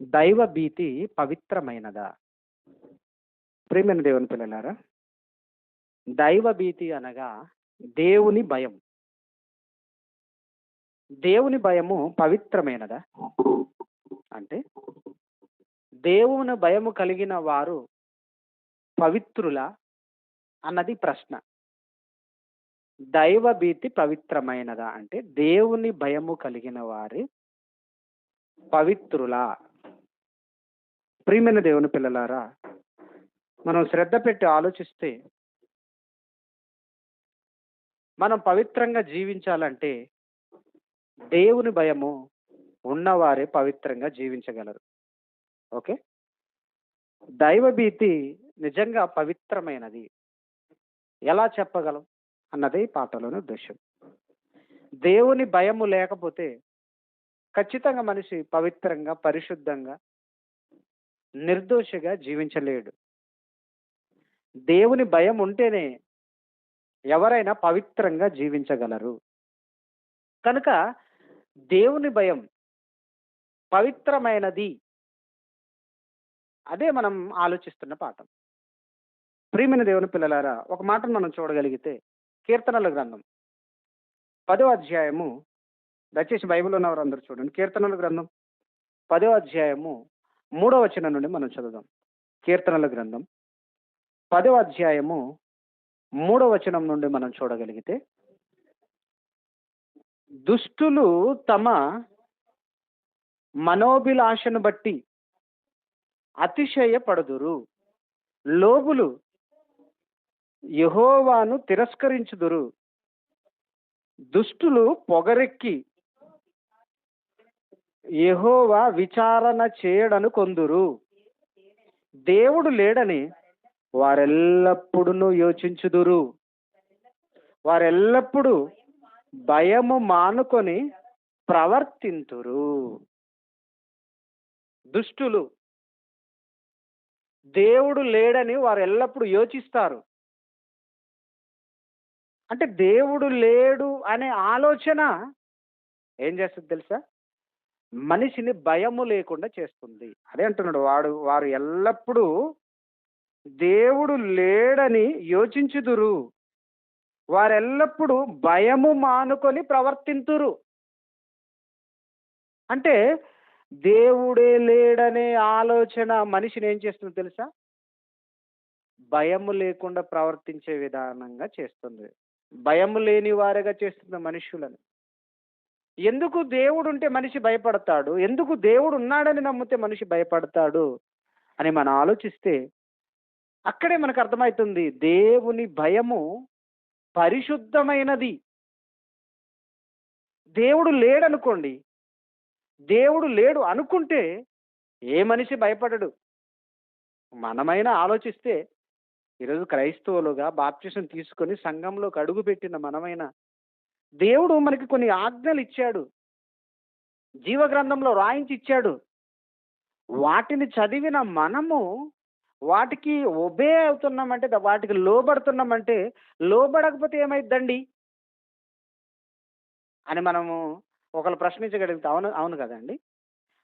దైవ భీతి పవిత్రమైనదా? ప్రియమైన దేవుని పిల్లలారా, దైవ భీతి అనగా దేవుని భయం. దేవుని భయము పవిత్రమైనదా? అంటే దేవుని భయము కలిగిన వారు పవిత్రులా అన్నది ప్రశ్న. దైవ భీతి పవిత్రమైనదా అంటే దేవుని భయము కలిగిన వారి పవిత్రులా? ప్రియమైన దేవుని పిల్లలారా, మనం శ్రద్ధ పెట్టి ఆలోచిస్తే మనం పవిత్రంగా జీవించాలంటే దేవుని భయము ఉన్నవారే పవిత్రంగా జీవించగలరు. ఓకే, దైవ భీతి నిజంగా పవిత్రమైనది ఎలా చెప్పగలం అన్నది పాటలోని ఉద్దేశం. దేవుని భయము లేకపోతే ఖచ్చితంగా మనిషి పవిత్రంగా, పరిశుద్ధంగా, నిర్దోషిగా జీవించలేడు. దేవుని భయం ఉంటేనే ఎవరైనా పవిత్రంగా జీవించగలరు. కనుక దేవుని భయం పవిత్రమైనది, అదే మనం ఆలోచిస్తున్న పాఠం. ప్రియమైన దేవుని పిల్లలారా, ఒక మాటను మనం చూడగలిగితే కీర్తనల గ్రంథం 10వ అధ్యాయము, దయచేసి బైబిల్ ఉన్నవారు అందరూ చూడండి. కీర్తనల గ్రంథం 10వ అధ్యాయము 3వ వచనం నుండి మనం చదువుదాం. కీర్తనల గ్రంథం 10వ అధ్యాయము 3వ వచనం నుండి మనం చూడగలిగితే, దుష్టులు తమ మనోభిలాషను బట్టి అతిశయపడుదురు, లోబులు యెహోవాను తిరస్కరించుదురు. దుష్టులు పొగరెక్కి యెహోవా విచారణ చేయడను కొందురు. దేవుడు లేడని వారెల్లప్పుడూ యోచించుదురు. వారెల్లప్పుడూ భయము మానుకొని ప్రవర్తింతురు. దుష్టులు దేవుడు లేడని వారు ఎల్లప్పుడూ యోచిస్తారు. అంటే దేవుడు లేడు అనే ఆలోచన ఏం చేస్తుంది తెలుసా? మనిషిని భయము లేకుండా చేస్తుంది. అదే అంటున్నాడు, వారు ఎల్లప్పుడూ దేవుడు లేడని యోచించుదురు. వారెల్లప్పుడూ భయము మానుకొని ప్రవర్తింతురు. అంటే దేవుడే లేడనే ఆలోచన మనిషిని ఏం చేస్తుంది తెలుసా? భయము లేకుండా ప్రవర్తించే విధానంగా చేస్తుంది. భయము లేని వారిగా చేస్తుంది మనుషులను. ఎందుకు దేవుడు ఉంటే మనిషి భయపడతాడు, ఎందుకు దేవుడు ఉన్నాడని నమ్మితే మనిషి భయపడతాడు అని మనం ఆలోచిస్తే అక్కడే మనకు అర్థమవుతుంది, దేవుని భయము పరిశుద్ధమైనది. దేవుడు లేడనుకోండి, దేవుడు లేడు అనుకుంటే ఏ మనిషి భయపడడు. మనమైనా ఆలోచిస్తే ఈరోజు క్రైస్తవులుగా బాప్టిజం తీసుకొని సంఘంలోకి అడుగు పెట్టిన మనమైనా దేవుడు మనకి కొన్ని ఆజ్ఞలు ఇచ్చాడు, జీవగ్రంథంలో రాయించి ఇచ్చాడు. వాటిని చదివిన మనము వాటికి ఒబే అవుతున్నామంటే, వాటికి లోబడుతున్నామంటే, లోబడకపోతే ఏమైద్దండి అని మనము ఒకరు ప్రశ్నించగలిగితే అవును అవును కదండి.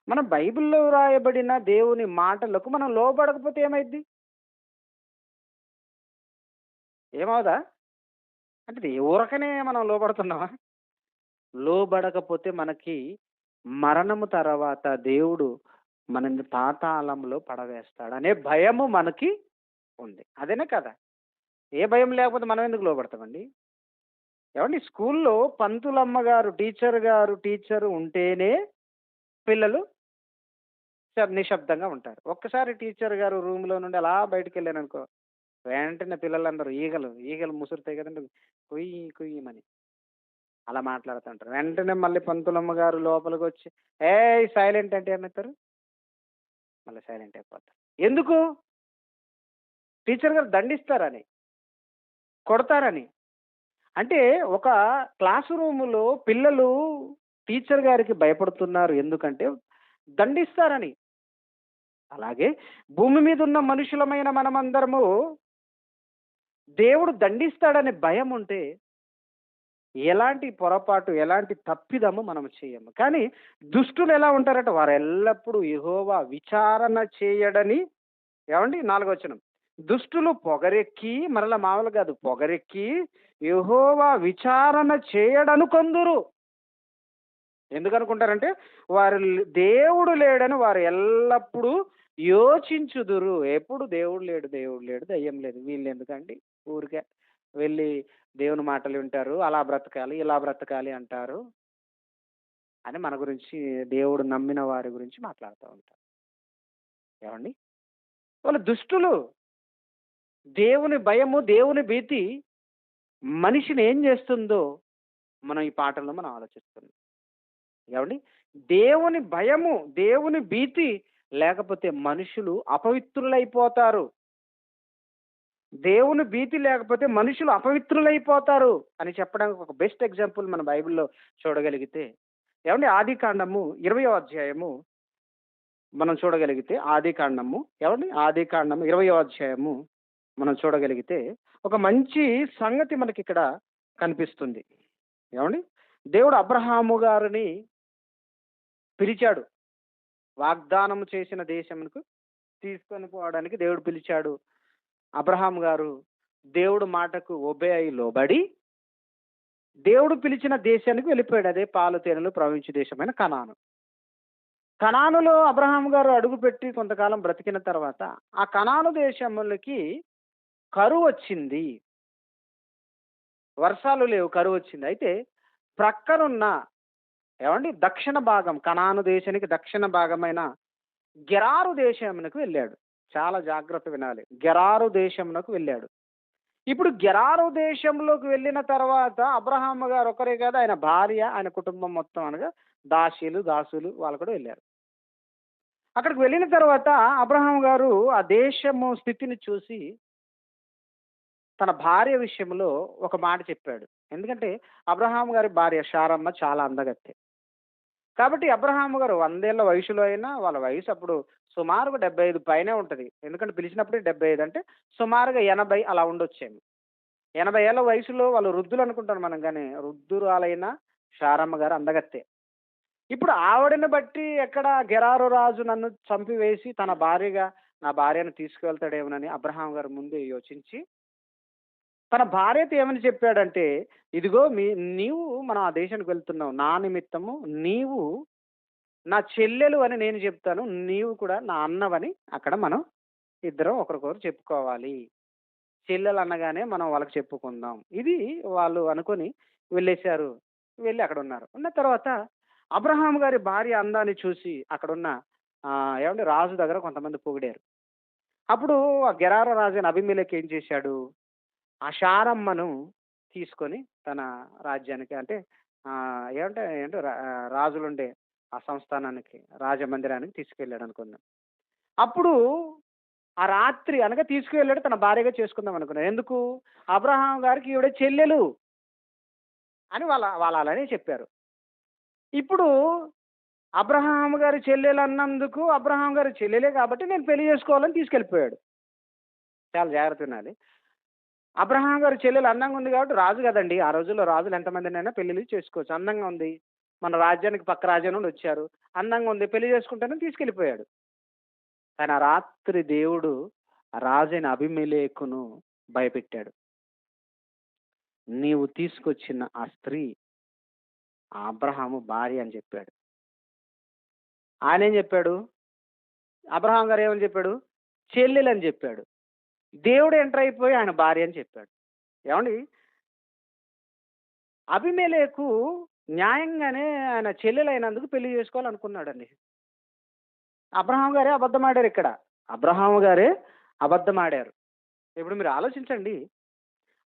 మనం బైబిల్లో రాయబడిన దేవుని మాటలకు మనం లోబడకపోతే ఏమైద్ది? ఏమవుదా? అంటే ఇది ఊరకనే మనం లోబడుతున్నామా? లోబడకపోతే మనకి మరణము తర్వాత దేవుడు మనల్ని పాతాళంలో పడవేస్తాడు అనే భయము మనకి ఉంది. అదేనే కదా? ఏ భయం లేకపోతే మనం ఎందుకు లోబడతామండి? ఏమండి, స్కూల్లో పంతులమ్మ గారు టీచరు ఉంటేనే పిల్లలు నిశ్శబ్దంగా ఉంటారు. ఒక్కసారి టీచర్ గారు రూమ్లో నుండి అలా బయటకు వెళ్ళాను అనుకో, వెంటనే పిల్లలందరూ ఈగలు ముసురుతాయి కదండి, కుయ్యి కుయ్యమని అలా మాట్లాడుతుంటారు. వెంటనే మళ్ళీ పంతులమ్మ గారు లోపలికి వచ్చి ఏ సైలెంట్ అంటే ఏమవుతారు? మళ్ళీ సైలెంట్ అయిపోతారు. ఎందుకు? టీచర్ గారు దండిస్తారని, కొడతారని. అంటే ఒక క్లాస్ రూములో పిల్లలు టీచర్ గారికి భయపడుతున్నారు ఎందుకంటే దండిస్తారని. అలాగే భూమి మీద ఉన్న మనుషులమైన మనమందరము దేవుడు దండిస్తాడనే భయం ఉంటే ఎలాంటి పొరపాటు, ఎలాంటి తప్పిదము మనం చేయము. కానీ దుష్టులు ఎలా ఉంటారంటే వారు ఎల్లప్పుడూ యెహోవా విచారణ చేయడని, ఏవండి 4వ వచనం. దుష్టులు పొగరెక్కి, మరలా మామూలు కాదు, పొగరెక్కి యెహోవా విచారణ చేయడనుకొందురు. ఎందుకనుకుంటారంటే వారు దేవుడు లేడని వారు ఎల్లప్పుడూ యోచించుదురు. ఎప్పుడు దేవుడు లేడు, దేవుడు లేడు, దయ్యం లేదు. వీళ్ళు ఎందుకండి ఊరికే వెళ్ళి దేవుని మాటలు వింటారు, అలా బ్రతకాలి, ఇలా బ్రతకాలి అంటారు అని మన గురించి, దేవుడు నమ్మిన వారి గురించి మాట్లాడుతూ ఉంటారు. ఏమండి? వాళ్ళు దుష్టులు. దేవుని భయము, దేవుని భీతి మనిషిని ఏం చేస్తుందో మనం ఈ పాటల్లో మనం ఆలోచిస్తున్నాం. ఏవండి? దేవుని భయము, దేవుని భీతి లేకపోతే మనుషులు అపవిత్రులైపోతారు. దేవుని భీతి లేకపోతే మనుషులు అపవిత్రులైపోతారు అని చెప్పడానికి ఒక బెస్ట్ ఎగ్జాంపుల్ మన బైబిల్‌లో చూడగలిగితే, ఏవండి? ఆదికాండము 20వ అధ్యాయము మనం చూడగలిగితే, ఆదికాండము, ఏవండి? ఆదికాండము 20వ అధ్యాయము మనం చూడగలిగితే ఒక మంచి సంగతి మనకిక్కడ కనిపిస్తుంది. ఏవండి? దేవుడు అబ్రహాము గారిని పిలిచాడు. వాగ్దానం చేసిన దేశమునకు తీసుకొని పోవడానికి దేవుడు పిలిచాడు. అబ్రహాం గారు దేవుడు మాటకు ఒబే అయి లోబడి దేవుడు పిలిచిన దేశానికి వెళ్ళిపోయాడు. అదే పాలు తేనెలు ప్రవహించే దేశమైన కనాను. కనానులో అబ్రహాం గారు అడుగుపెట్టి కొంతకాలం బ్రతికిన తర్వాత ఆ కనాను దేశములకి కరువు వచ్చింది. వర్షాలు లేవు, కరువు వచ్చింది. అయితే ప్రక్కనున్న, ఏమండి, దక్షిణ భాగం, కనాను దేశానికి దక్షిణ భాగమైన గెరారు దేశమునకు వెళ్ళాడు. చాలా జాగ్రత్త వినాలి. గెరారు దేశమునకు వెళ్ళాడు. ఇప్పుడు గెరారు దేశంలోకి వెళ్ళిన తర్వాత అబ్రహాము గారు ఒకరే కాదు, ఆయన భార్య, ఆయన కుటుంబం మొత్తం, అనగా దాసీలు, దాసులు వాళ్ళు కూడా వెళ్ళారు. అక్కడికి వెళ్ళిన తర్వాత అబ్రహాం గారు ఆ దేశము స్థితిని చూసి తన భార్య విషయంలో ఒక మాట చెప్పాడు. ఎందుకంటే అబ్రహాం గారి భార్య శారమ్మ చాలా అందగత్తె. కాబట్టి అబ్రహాము గారు 100 ఏళ్ల వయసులో అయినా, వాళ్ళ వయసు అప్పుడు సుమారుగా 75 పైనే ఉంటది. ఎందుకంటే పిలిచినప్పుడే 75 అంటే సుమారుగా 80 అలా ఉండొచ్చేమో. 80 ఏళ్ల వయసులో వాళ్ళు వృద్ధులు అనుకుంటాం మనం, కానీ వృద్ధురాలైన శారమ్మ గారు అందగత్తె. ఇప్పుడు ఆవిడని బట్టి ఎక్కడ గెరారు రాజు నన్ను చంపివేసి తన భార్యగా నా భార్యను తీసుకువెళ్తాడేమోనని అబ్రహాం గారు ముందే యోచించి తన భార్యతో ఏమని చెప్పాడంటే, ఇదిగో నీవు మనం ఆ దేశానికి వెళ్తున్నావు, నా నిమిత్తము నీవు నా చెల్లెలు అని నేను చెప్తాను, నీవు కూడా నా అన్నవని అక్కడ మనం ఇద్దరం ఒకరికొకరు చెప్పుకోవాలి. చెల్లెలు అనగానే మనం వాళ్ళకి చెప్పుకుందాం. ఇది వాళ్ళు అనుకొని వెళ్ళేశారు. వెళ్ళి అక్కడ ఉన్నారు. ఉన్న తర్వాత అబ్రహాం గారి భార్య అందాన్ని చూసి అక్కడున్న ఏమంటే రాజు దగ్గర కొంతమంది పొగిడారు. అప్పుడు ఆ గెరారా రాజు అయిన అబీమెలెకు ఏం చేశాడు, ఆ శారమ్మను తీసుకొని తన రాజ్యానికి, అంటే ఏమంటే ఏంటో రాజులుండే ఆ సంస్థానానికి, రాజమందిరానికి తీసుకెళ్ళాడు అనుకుందాం. అప్పుడు ఆ రాత్రి అనగా తీసుకువెళ్ళాడు, తన భార్యగా చేసుకుందాం అనుకున్నాడు. ఎందుకు? అబ్రహాం గారికి ఈవిడ చెల్లెలు అని వాళ్ళు అలానే చెప్పారు. ఇప్పుడు అబ్రహాం గారి చెల్లెలు అన్నందుకు అబ్రహాం గారి చెల్లెలే కాబట్టి నేను పెళ్లి చేసుకోవాలని తీసుకెళ్ళిపోయాడు. చాలా జాగ్రత్త వినాలి. అబ్రహాం గారి చెల్లెలు అందంగా ఉంది కాబట్టి, రాజు కదండి, ఆ రోజుల్లో రాజులు ఎంతమందినైనా పెళ్లిళ్ళు చేసుకోవచ్చు. అందంగా ఉంది, మన రాజ్యానికి పక్క రాజ్యం నుండి వచ్చారు, అందంగా ఉంది, పెళ్లి చేసుకుంటానని తీసుకెళ్ళిపోయాడు. కానీ ఆ రాత్రి దేవుడు ఆ రాజైన అబీమెలెకును భయపెట్టాడు. నీవు తీసుకొచ్చిన ఆ స్త్రీ ఆ అబ్రహాము భార్య అని చెప్పాడు. ఆయన ఏం చెప్పాడు? అబ్రహాం గారు ఏమని చెప్పాడు? చెల్లెలు అని చెప్పాడు. దేవుడు ఎంటర్ అయిపోయి ఆయన భార్య అని చెప్పాడు. ఏమండి? అబీమెలెకు న్యాయంగానే ఆయన చెల్లెలైనందుకు పెళ్లి చేసుకోవాలనుకున్నాడండి. అబ్రహాం గారే అబద్ధమాడారు ఇక్కడ. అబ్రహాం గారే అబద్ధమాడారు. ఇప్పుడు మీరు ఆలోచించండి,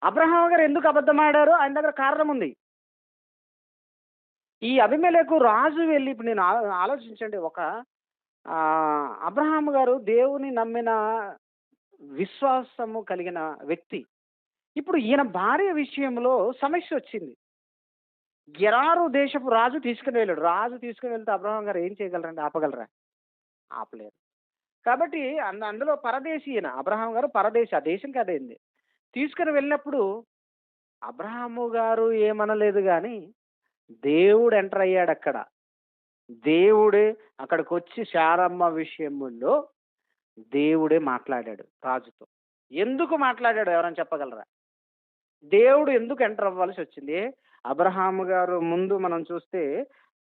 అబ్రహాం గారు ఎందుకు అబద్ధమాడారు? ఆయన దగ్గర కారణం ఉంది. ఈ అబీమెలెకు రాజు వెళ్ళి, ఇప్పుడు నేను ఆలోచించండి, ఒక అబ్రహాం గారు దేవుని నమ్మిన విశ్వాసము కలిగిన వ్యక్తి. ఇప్పుడు ఈయన భార్య విషయంలో సమస్య వచ్చింది. గెరారు దేశపు రాజు తీసుకుని వెళ్ళాడు. రాజు తీసుకుని వెళ్తే అబ్రహాం గారు ఏం చేయగలరండి? ఆపగలరా? ఆపలేరు. కాబట్టి అందులో పరదేశీ ఈయన. అబ్రహాం గారు పరదేశి, ఆ దేశం కదేంది తీసుకుని వెళ్ళినప్పుడు అబ్రహాము గారు ఏమనలేదు గాని దేవుడు ఎంటర్ అయ్యాడు అక్కడ. దేవుడే అక్కడికొచ్చి శారమ్మ విషయంలో దేవుడే మాట్లాడాడు రాజుతో. ఎందుకు మాట్లాడాడు ఎవరైనా చెప్పగలరా? దేవుడు ఎందుకు ఎంటర్ అవ్వాల్సి వచ్చింది? అబ్రహాము గారు ముందు మనం చూస్తే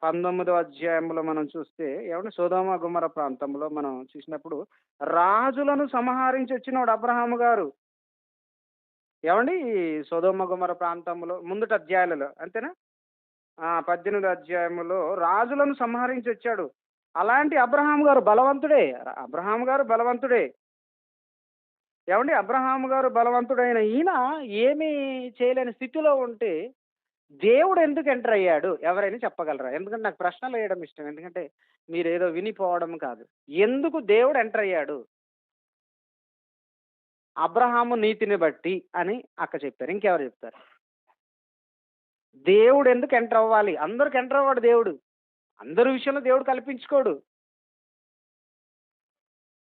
19వ అధ్యాయంలో మనం చూస్తే ఏమంటే సొదొమ గొమొర్రా ప్రాంతంలో మనం చూసినప్పుడు రాజులను సంహరించి వచ్చినోడు అబ్రహాము గారు. ఏవండి ఈ సొదొమ గొమొర్రా ప్రాంతంలో ముందటి అధ్యాయాలలో అంతేనా? 18 అధ్యాయములో రాజులను సంహరించి వచ్చాడు. అలాంటి అబ్రహాము గారు బలవంతుడే. అబ్రహాము గారు బలవంతుడే. ఏవండి అబ్రహాము గారు బలవంతుడైన ఈయన ఏమీ చేయలేని స్థితిలో ఉంటే దేవుడు ఎందుకు ఎంటర్ అయ్యాడు? ఎవరైనా చెప్పగలరా? ఎందుకంటే నాకు ప్రశ్నలు వేయడం ఇష్టం. ఎందుకంటే మీరేదో వినిపోవడం కాదు. ఎందుకు దేవుడు ఎంటర్ అయ్యాడు? అబ్రహాము నీతిని బట్టి అని అక్క చెప్పారు. ఇంకెవరు చెప్తారు? దేవుడు ఎందుకు ఎంటర్ అవ్వాలి? అందరికి ఎంటర్ అవ్వడు దేవుడు. అందరి విషయంలో దేవుడు కల్పించుకోడు.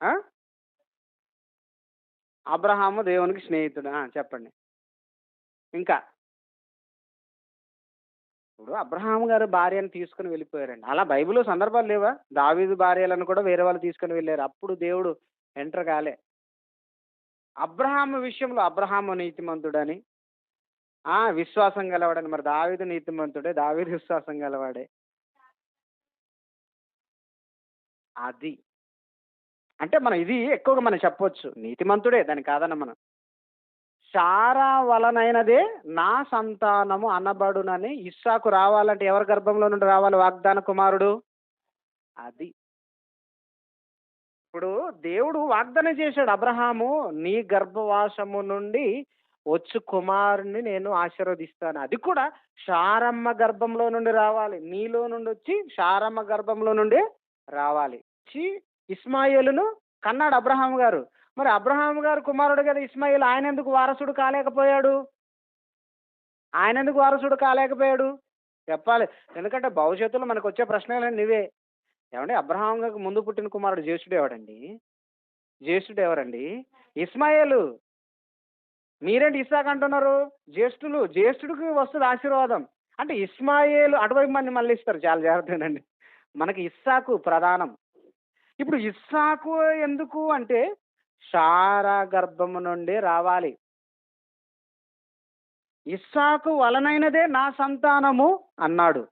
ఆ? అబ్రహాము దేవునికి స్నేహితుడు. చెప్పండి. ఇంకా ఇప్పుడు అబ్రహాము గారు భార్యను తీసుకుని వెళ్ళిపోయారండి. అలా బైబిల్‌లో సందర్భాలు లేవా? దావీదు భార్యలను కూడా వేరే వాళ్ళు తీసుకొని వెళ్ళారు. అప్పుడు దేవుడు ఎంటర్ కాలే. అబ్రహాము విషయంలో అబ్రహాము నీతిమంతుడని, విశ్వాసం గలవాడని. మరి దావీదు నీతిమంతుడే, దావీదు విశ్వాసం గలవాడే. అది. అంటే మనం ఇది ఎక్కువగా మనం చెప్పొచ్చు. నీతిమంతుడే దానికి కాదనం మనం. శారా వలనైనదే నా సంతానము అనబడునని ఇస్సాకు రావాలంటే ఎవరి గర్భంలో నుండి రావాలి వాగ్దాన కుమారుడు? అది. ఇప్పుడు దేవుడు వాగ్దానం చేశాడు అబ్రహాము నీ గర్భవాసము నుండి వచ్చు కుమారుని నేను ఆశీర్వదిస్తాను. అది కూడా శారమ్మ గర్భంలో నుండి రావాలి. నీలో నుండి వచ్చి శారమ్మ గర్భంలో నుండి రావాలి. వచ్చి ఇస్మాయేలును కన్నాడు అబ్రహాము గారు. మరి అబ్రహాము గారు కుమారుడు కదా ఇస్మాయిల్, ఆయన ఎందుకు వారసుడు కాలేకపోయాడు? ఆయన ఎందుకు వారసుడు కాలేకపోయాడు చెప్పాలి. ఎందుకంటే భవిష్యత్తులో మనకు వచ్చే ప్రశ్నలు నువ్వే. ఏమండి అబ్రహాం గారికి ముందు పుట్టిన కుమారుడు జ్యేష్ఠుడు ఎవడండి? జ్యేష్ఠుడు ఎవరండి? ఇస్మాయేలు. మీరేంటి ఇస్సాకు అంటున్నారు? జ్యేష్ఠులు. జ్యేష్ఠుడికి వస్తుంది ఆశీర్వాదం. అంటే ఇస్మాయేలు అటువైపు మంది మళ్ళీ ఇస్తారు. చాలా జాగ్రత్తగానండి. మనకి ఇస్సాకు ప్రధానం. ఇప్పుడు ఇస్సాకు ఎందుకు అంటే శారా గర్భము నుండి రావాలి. ఇస్సాకు వలనైనదే నా సంతానము అన్నాడు.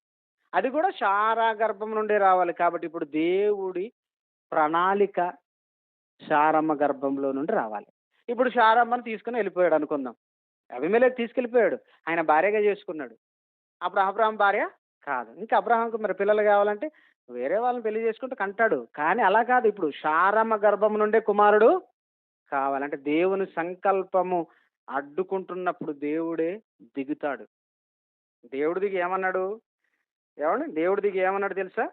అది కూడా శారా గర్భం నుండి రావాలి. కాబట్టి ఇప్పుడు దేవుడి ప్రణాళిక శారమ్మ గర్భంలో నుండి రావాలి. ఇప్పుడు శారమ్మని తీసుకుని వెళ్ళిపోయాడు అనుకుందాం. అబీమెలెకు తీసుకెళ్ళిపోయాడు. ఆయన భార్యగా చేసుకున్నాడు. అప్పుడు అబ్రహాం భార్య కాదు. ఇంకా అబ్రహాంకు మరి పిల్లలు కావాలంటే వేరే వాళ్ళని పెళ్లి చేసుకుంటే కంటాడు. కానీ అలా కాదు. ఇప్పుడు శారమ్మ గర్భం నుండే కుమారుడు కావాలంటే దేవుని సంకల్పము అడ్డుకుంటున్నప్పుడు దేవుడే దిగుతాడు. దేవుడు దిగి ఏమన్నాడు? ఏమండి దేవుడు దిగి ఏమన్నాడు తెలుసా?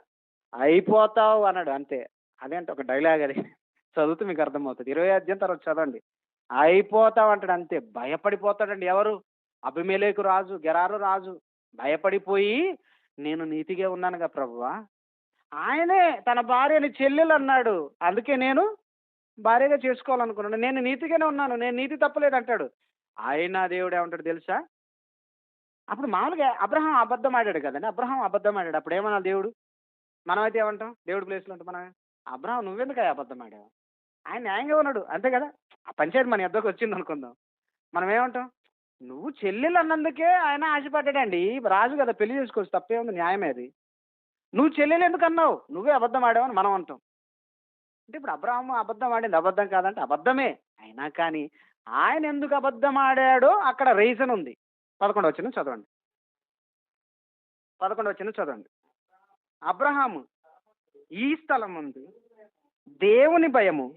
అయిపోతావు అన్నాడు. అంతే. అదేంటి ఒక డైలాగ్ అది. చదివితే మీకు అర్థమవుతుంది. 20 అధ్యాయం తర్వాత చదవండి. అయిపోతావు అంటాడు. అంతే. భయపడిపోతాడండి. ఎవరు? అబీమెలెకు రాజు, గెరారు రాజు భయపడిపోయి నేను నీతిగా ఉన్నానుగా ప్రభువా, ఆయనే తన భార్యని చెల్లెలు అన్నాడు. అందుకే నేను భార్యగా చేసుకోవాలనుకున్నాను. నేను నీతిగానే ఉన్నాను, నేను నీతి తప్పలేదు అంటాడు. ఆయన దేవుడు ఏమంటాడు తెలుసా? అప్పుడు మామూలుగా అబ్రహాం అబద్ధం ఆడాడు కదండి. అబ్రహాం అబద్ధం ఆడాడు. అప్పుడు ఏమన్నా దేవుడు? మనమైతే ఏమంటాం? దేవుడి ప్లేస్లో ఉంటాం మనం. అబ్రహాం నువ్వెందుకు అబద్ధం ఆడావు? ఆయన న్యాయంగా ఉన్నాడు. అంతే కదా. ఆ పంచాయతీ మన ఎద్దకు వచ్చింది అనుకుందాం. మనం ఏమంటాం? నువ్వు చెల్లెలు అన్నందుకే ఆయన ఆశపడ్డాడండి. రాజు కదా, పెళ్లి చేసుకోవచ్చు, తప్పే ఉంది, న్యాయమే అది. నువ్వు చెల్లెలు ఎందుకు అన్నావు? నువ్వే అబద్ధం ఆడావని మనం అంటాం. అంటే ఇప్పుడు అబ్రహాము అబద్ధం ఆడింది అబద్ధం కాదంటే అబద్ధమే. అయినా కానీ ఆయన ఎందుకు అబద్ధం ఆడాడో అక్కడ రీజన్ ఉంది. 11వ వచనం చదవండి. 11వ వచనం చదవండి. అబ్రహాము ఈ స్థలం ముందు దేవుని భయము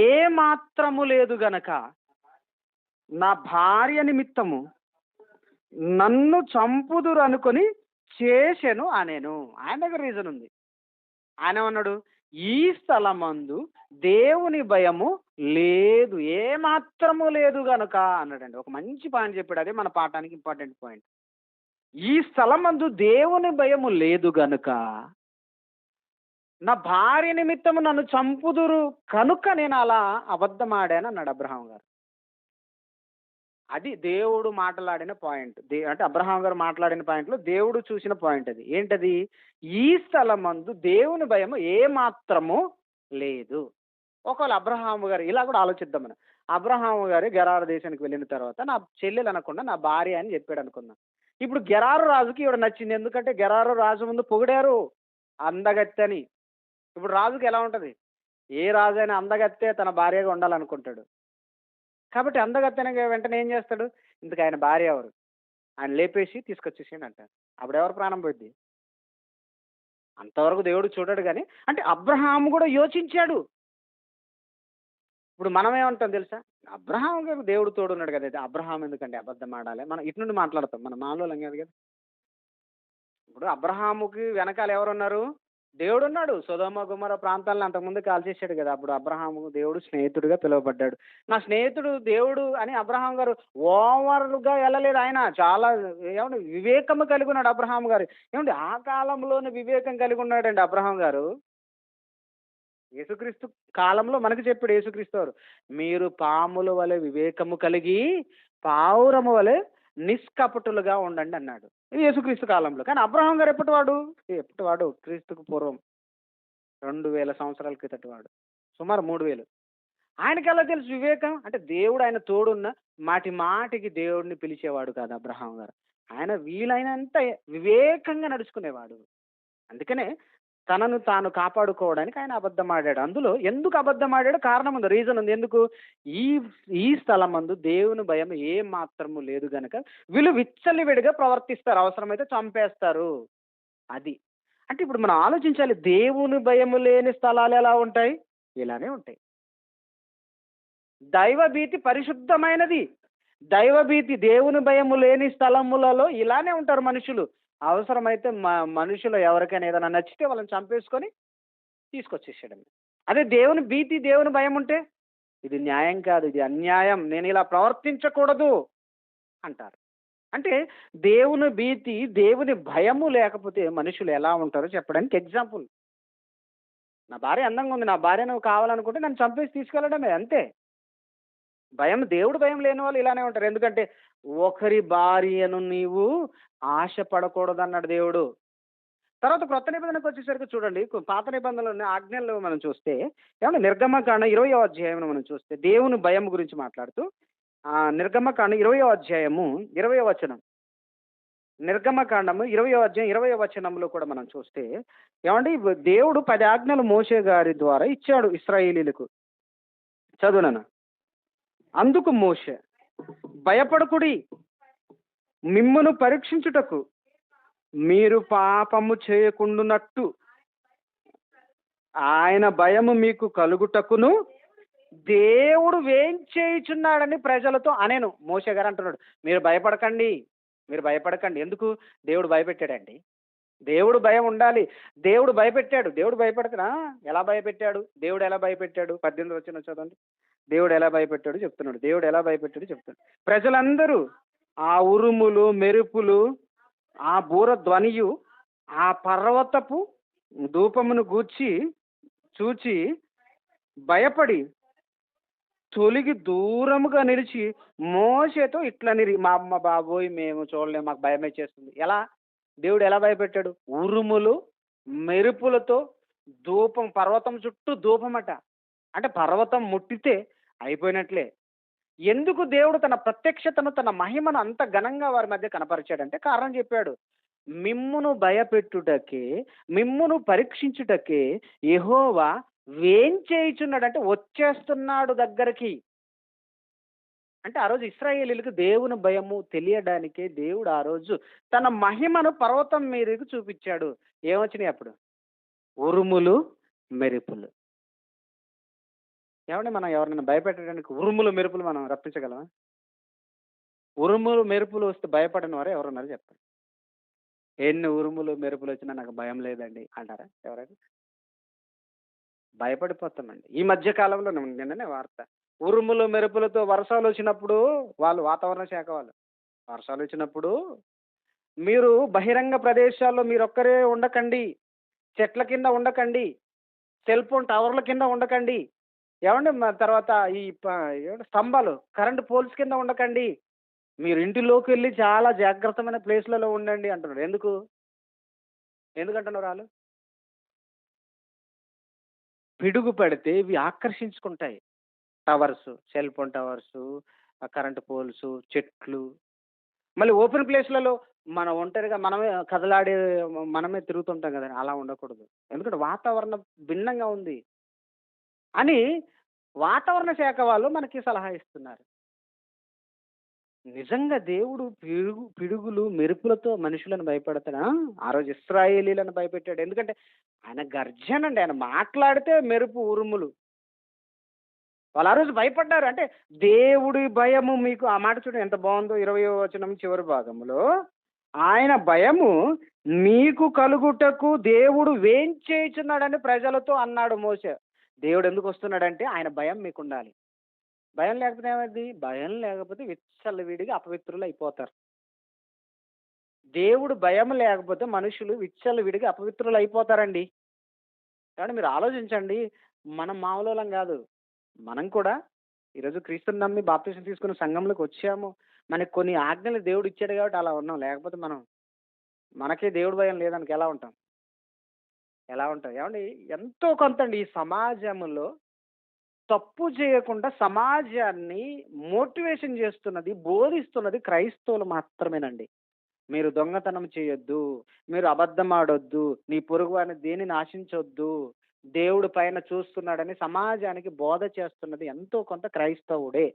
ఏ మాత్రము లేదు గనక నా భార్య నిమిత్తము నన్ను చంపుదురు అనుకొని చేసెను అనేను. ఆయన దగ్గర రీజన్ ఉంది. ఆయన ఏమన్నాడు? ఈ స్థలమందు దేవుని భయము లేదు, ఏ మాత్రము లేదు గనుక అన్నాడండి. ఒక మంచి పాయింట్ చెప్పాడు. అదే మన పాఠానికి ఇంపార్టెంట్ పాయింట్. ఈ స్థలమందు దేవుని భయము లేదు గనుక నా భార్య నిమిత్తము నన్ను చంపుదురు కనుక నేను అలా అబద్ధం ఆడాను అన్నాడు అబ్రహాం గారు. అది దేవుడు మాట్లాడిన పాయింట్. అంటే అబ్రహాం గారు మాట్లాడిన పాయింట్‌లో దేవుడు చూసిన పాయింట్ అది. ఏంటది? ఈ స్థలమందు దేవుని భయము ఏమాత్రము లేదు. ఒకవేళ అబ్రహాము గారు ఇలా కూడా ఆలోచిద్దాం మనం. అబ్రహాము గారు గెరారు దేశానికి వెళ్ళిన తర్వాత నా చెల్లెలు అనకుండా నా భార్య అని చెప్పాడనుకుందాం. ఇప్పుడు గెరారు రాజుకి ఈవిడ నచ్చింది. ఎందుకంటే గెరారు రాజు ముందు పొగిడారు అందగత్తెని. ఇప్పుడు రాజుకి ఎలా ఉంటది? ఏ రాజైనా అందగత్తె తన భార్యగా ఉండాలనుకుంటాడు. కాబట్టి అందగత్తెనగా వెంటనే ఏం చేస్తాడు? ఇంతకు ఆయన భార్య ఎవరు? ఆయన లేపేసి తీసుకొచ్చేసేయండి అంటారు. అప్పుడెవరి ప్రాణం పోయిద్ది? అంతవరకు దేవుడు చూడడు గానీ, అంటే అబ్రహాము కూడా యోచించాడు. ఇప్పుడు మనమేమంటాం తెలుసా? అబ్రహాము గారు దేవుడు తోడున్నాడు కదా! అబ్రహాం ఎందుకండి అబద్ధం ఆడాలి? మనం ఇటు నుండి మాట్లాడతాం. మనం మాలోలం కాదు కదా! ఇప్పుడు అబ్రహాముకి వెనకాల ఎవరున్నారు? దేవుడున్నాడు. సొదొమ, గొమొర్రా ప్రాంతాలను అంతకుముందు కాల్చేశాడు కదా! అప్పుడు అబ్రహాము దేవుడు స్నేహితుడిగా పిలువబడ్డాడు. నా స్నేహితుడు దేవుడు అని అబ్రహాం గారు ఓవర్‌గా ఎళ్ళలేదు ఆయన. చాలా ఏమండి వివేకము కలిగి ఉన్నాడు అబ్రహాం గారు. ఏవండీ ఆ కాలంలోనే వివేకం కలిగి ఉన్నాడండి అబ్రహాం గారు. యేసుక్రీస్తు కాలంలో మనకు చెప్పాడు యేసుక్రీస్తు వారు. మీరు పాముల వలె వివేకము కలిగి, పావురము వలె నిష్కపటులుగా ఉండండి అన్నాడు. ఇది యేసుక్రీస్తు కాలంలో. కానీ అబ్రహాం గారు ఎప్పటివాడు? క్రీస్తుకు పూర్వం 2000 సంవత్సరాల క్రితటి వాడు. సుమారు 3000. ఆయనకెలా తెలుసు వివేకం? అంటే దేవుడు ఆయన తోడున్న మాటి మాటికి దేవుడిని పిలిచేవాడు కాదు అబ్రహాం గారు. ఆయన వీలైనంత వివేకంగా నడుచుకునేవాడు. అందుకనే తనను తాను కాపాడుకోవడానికి ఆయన అబద్ధమాడాడు. అందులో ఎందుకు అబద్ధమాడాడో కారణం ఉంది. రీజన్ ఉంది. ఎందుకు? ఈ ఈ స్థలమందు దేవుని భయం ఏమాత్రము లేదు గనక వీళ్ళు విచ్చలవిడిగా ప్రవర్తిస్తారు. అవసరమైతే చంపేస్తారు. అది. అంటే ఇప్పుడు మనం ఆలోచించాలి. దేవుని భయము లేని స్థలాలు ఎలా ఉంటాయి? ఇలానే ఉంటాయి. దైవభీతి పరిశుద్ధమైనది. దైవభీతి దేవుని భయము లేని స్థలములలో ఇలానే ఉంటారు మనుషులు. అవసరమైతే మనుషులు ఎవరికైనా ఏదైనా నచ్చితే వాళ్ళని చంపేసుకొని తీసుకొచ్చేసాడండి. అదే దేవుని భీతి, దేవుని భయం ఉంటే ఇది న్యాయం కాదు, ఇది అన్యాయం, నేను ఇలా ప్రవర్తించకూడదు అంటారు. అంటే దేవుని భీతి, దేవుని భయము లేకపోతే మనుషులు ఎలా ఉంటారో చెప్పడానికి ఎగ్జాంపుల్. నా భార్య అందంగా ఉంది, నా భార్య నువ్వు కావాలనుకుంటే నన్ను చంపేసి తీసుకెళ్ళడమే అంతే. దేవుడు భయం లేని వాళ్ళు ఇలానే ఉంటారు. ఎందుకంటే ఒకరి భార్యను నీవు ఆశపడకూడదన్నాడు దేవుడు. తర్వాత క్రొత్త నిబంధనకు వచ్చేసరికి చూడండి, పాత నిబంధనలోని ఆజ్ఞలు మనం చూస్తే ఏమన్నా నిర్గమకాండ 20వ అధ్యాయం మనం చూస్తే దేవుని భయం గురించి మాట్లాడుతూ నిర్గమకాండ 20వ అధ్యాయము 20వ వచనం. నిర్గమకాండము 20వ అధ్యాయం 20వ వచనంలో కూడా మనం చూస్తే ఏమండి దేవుడు 10 ఆజ్ఞలు మోషే గారి ద్వారా ఇచ్చాడు ఇశ్రాయేలీయులకు. చదువునన్నా. అందుకు మోషే, భయపడకుడి, మిమ్మును పరీక్షించుటకు మీరు పాపము చేయకుండునట్టు ఆయన భయము మీకు కలుగుటకును దేవుడు వేంచేయుచున్నాడని ప్రజలతో అనేను. మోషే గారు అంటున్నాడు, మీరు భయపడకండి, మీరు భయపడకండి. ఎందుకు? దేవుడు భయపెట్టాడండి. దేవుడు భయం ఉండాలి. దేవుడు భయపెట్టాడు. దేవుడు భయపెడతాడా? ఎలా భయపెట్టాడు? దేవుడు ఎలా భయపెట్టాడు? 18 వచనం చదవండి. దేవుడు ఎలా భయపెట్టాడు చెప్తున్నాడు. దేవుడు ఎలా భయపెట్టాడు చెప్తాడు. ప్రజలందరూ ఆ ఉరుములు, మెరుపులు, ఆ బూర ధ్వనియు, ఆ పర్వతపు ధూపమును చూచి భయపడి తొలిగి దూరముగా నిలిచి మోషేతో ఇట్లనిరి, మా అమ్మ బాబోయ్ మేము చూడలేము, మాకు భయమేచేస్తుంది. ఎలా? దేవుడు ఎలా భయపెట్టాడు? ఉరుములు, మెరుపులతో ధూపం, పర్వతం చుట్టూ ధూపమట. అంటే పర్వతం ముట్టితే అయిపోయినట్లే. ఎందుకు దేవుడు తన ప్రత్యక్షతను, తన మహిమను అంత ఘనంగా వారి మధ్య కనపరిచాడంటే కారణం చెప్పాడు. మిమ్మును భయపెట్టుటకే, మిమ్మును పరీక్షించుటకే యెహోవా వేంచేయుచున్నాడంటే వచ్చేస్తున్నాడు దగ్గరికి. అంటే ఆ రోజు ఇశ్రాయేలీయులకు దేవుని భయము తెలియడానికే దేవుడు ఆ రోజు తన మహిమను పర్వతం మీదకి చూపించాడు. ఏమొచ్చినాయి అప్పుడు? ఉరుములు, మెరుపులు. ఏమంటే మనం ఎవరినైనా భయపెట్టడానికి ఉరుములు, మెరుపులు మనం రప్పించగలమా? ఉరుములు, మెరుపులు వస్తే భయపడని వారు ఎవరున్నారు చెప్పండి? ఎన్ని ఉరుములు, మెరుపులు వచ్చినా నాకు భయం లేదండి అంటారా ఎవరైనా? భయపడిపోతామండి. ఈ మధ్య కాలంలో నిన్ననే వార్త, ఉరుములు, మెరుపులతో వర్షాలు వచ్చినప్పుడు వాతావరణ శాఖ వాళ్ళు వర్షాలు వచ్చినప్పుడు మీరు బహిరంగ ప్రదేశాల్లో మీరొక్కరే ఉండకండి, చెట్ల కింద ఉండకండి, సెల్ ఫోన్ టవర్ల కింద ఉండకండి, ఏమండి తర్వాత ఈ స్తంభాలు, కరెంట్ పోల్స్ కింద ఉండకండి, మీరు ఇంటిలోకెళ్ళి చాలా జాగ్రత్తమైన ప్లేస్‌లలో ఉండండి అంటున్నాడు. ఎందుకు? ఎందుకంటున్నారు ఆళ్ళు? పిడుగు పడితే ఇవి ఆకర్షించుకుంటాయి. Towers, cell phone towers, current poles, చెట్లు. మళ్ళీ ఓపెన్ ప్లేస్‌లలో మనం ఒంటరిగా మనమే కదలాడే మనమే తిరుగుతుంటాం గదండీ! అలా ఉండకూడదు. ఎందుకంటే వాతావరణం భిన్నంగా ఉంది అని వాతావరణ శాఖ వాళ్ళు మనకి సలహా ఇస్తున్నారు. నిజంగా దేవుడు పిడుగులు, మెరుపులతో మనుషులను భయపెడతాడా? ఆ రోజు ఇశ్రాయేలీయులను భయపెట్టాడు. ఎందుకంటే ఆయన గర్జనండి. ఆయన మాట్లాడితే మెరుపు, ఉరుములు. వాళ్ళు ఆ రోజు భయపడ్డారు. అంటే దేవుడి భయము మీకు ఆ మాట చూడండి ఎంత బావుందో 20వ వచనం చివరి భాగంలో. ఆయన భయము మీకు కలుగుటకు దేవుడు వేంచేయుచున్నాడని ప్రజలతో అన్నాడు మోషే. దేవుడు ఎందుకొస్తున్నాడంటే ఆయన భయం మీకుండాలి. భయం లేకపోతే ఏమైద్ది? భయం లేకపోతే విచ్చలవిడిగా అపవిత్రులైపోతారు. దేవుడు భయం లేకపోతే మనుషులు విచ్చలవిడిగా అపవిత్రులైపోతారండి. కాబట్టి మీరు ఆలోచించండి. మనం మామూలోళ్ళం గాదు. మనం కూడా ఈరోజు క్రీస్తుని నమ్మి బాప్తిసం తీసుకుని సంఘంలోకి వచ్చాము. మనకు కొన్ని ఆజ్ఞలు దేవుడు ఇచ్చాడు కాబట్టి అలా ఉన్నాం. లేకపోతే మనకే దేవుడి భయం లేదనుకో ఎలా ఉంటాం? ఎలా ఉంటాం? ఏవండీ ఎంతో కొంతండి ఈ సమాజంలో తప్పు చేయకుండా సమాజాన్ని మోటివేషన్ చేస్తున్నది, బోధిస్తున్నది క్రైస్తవులు మాత్రమేనండి. మీరు దొంగతనం చేయొద్దు. మీరు అబద్ధం ఆడొద్దు. నీ పొరుగువాని దేనిని ఆశించొద్దు. దేవుడు పైన చూస్తున్నాడని సమాజానికి బోధ చేస్తున్నది ఎంతో కొంత క్రైస్తవుడే.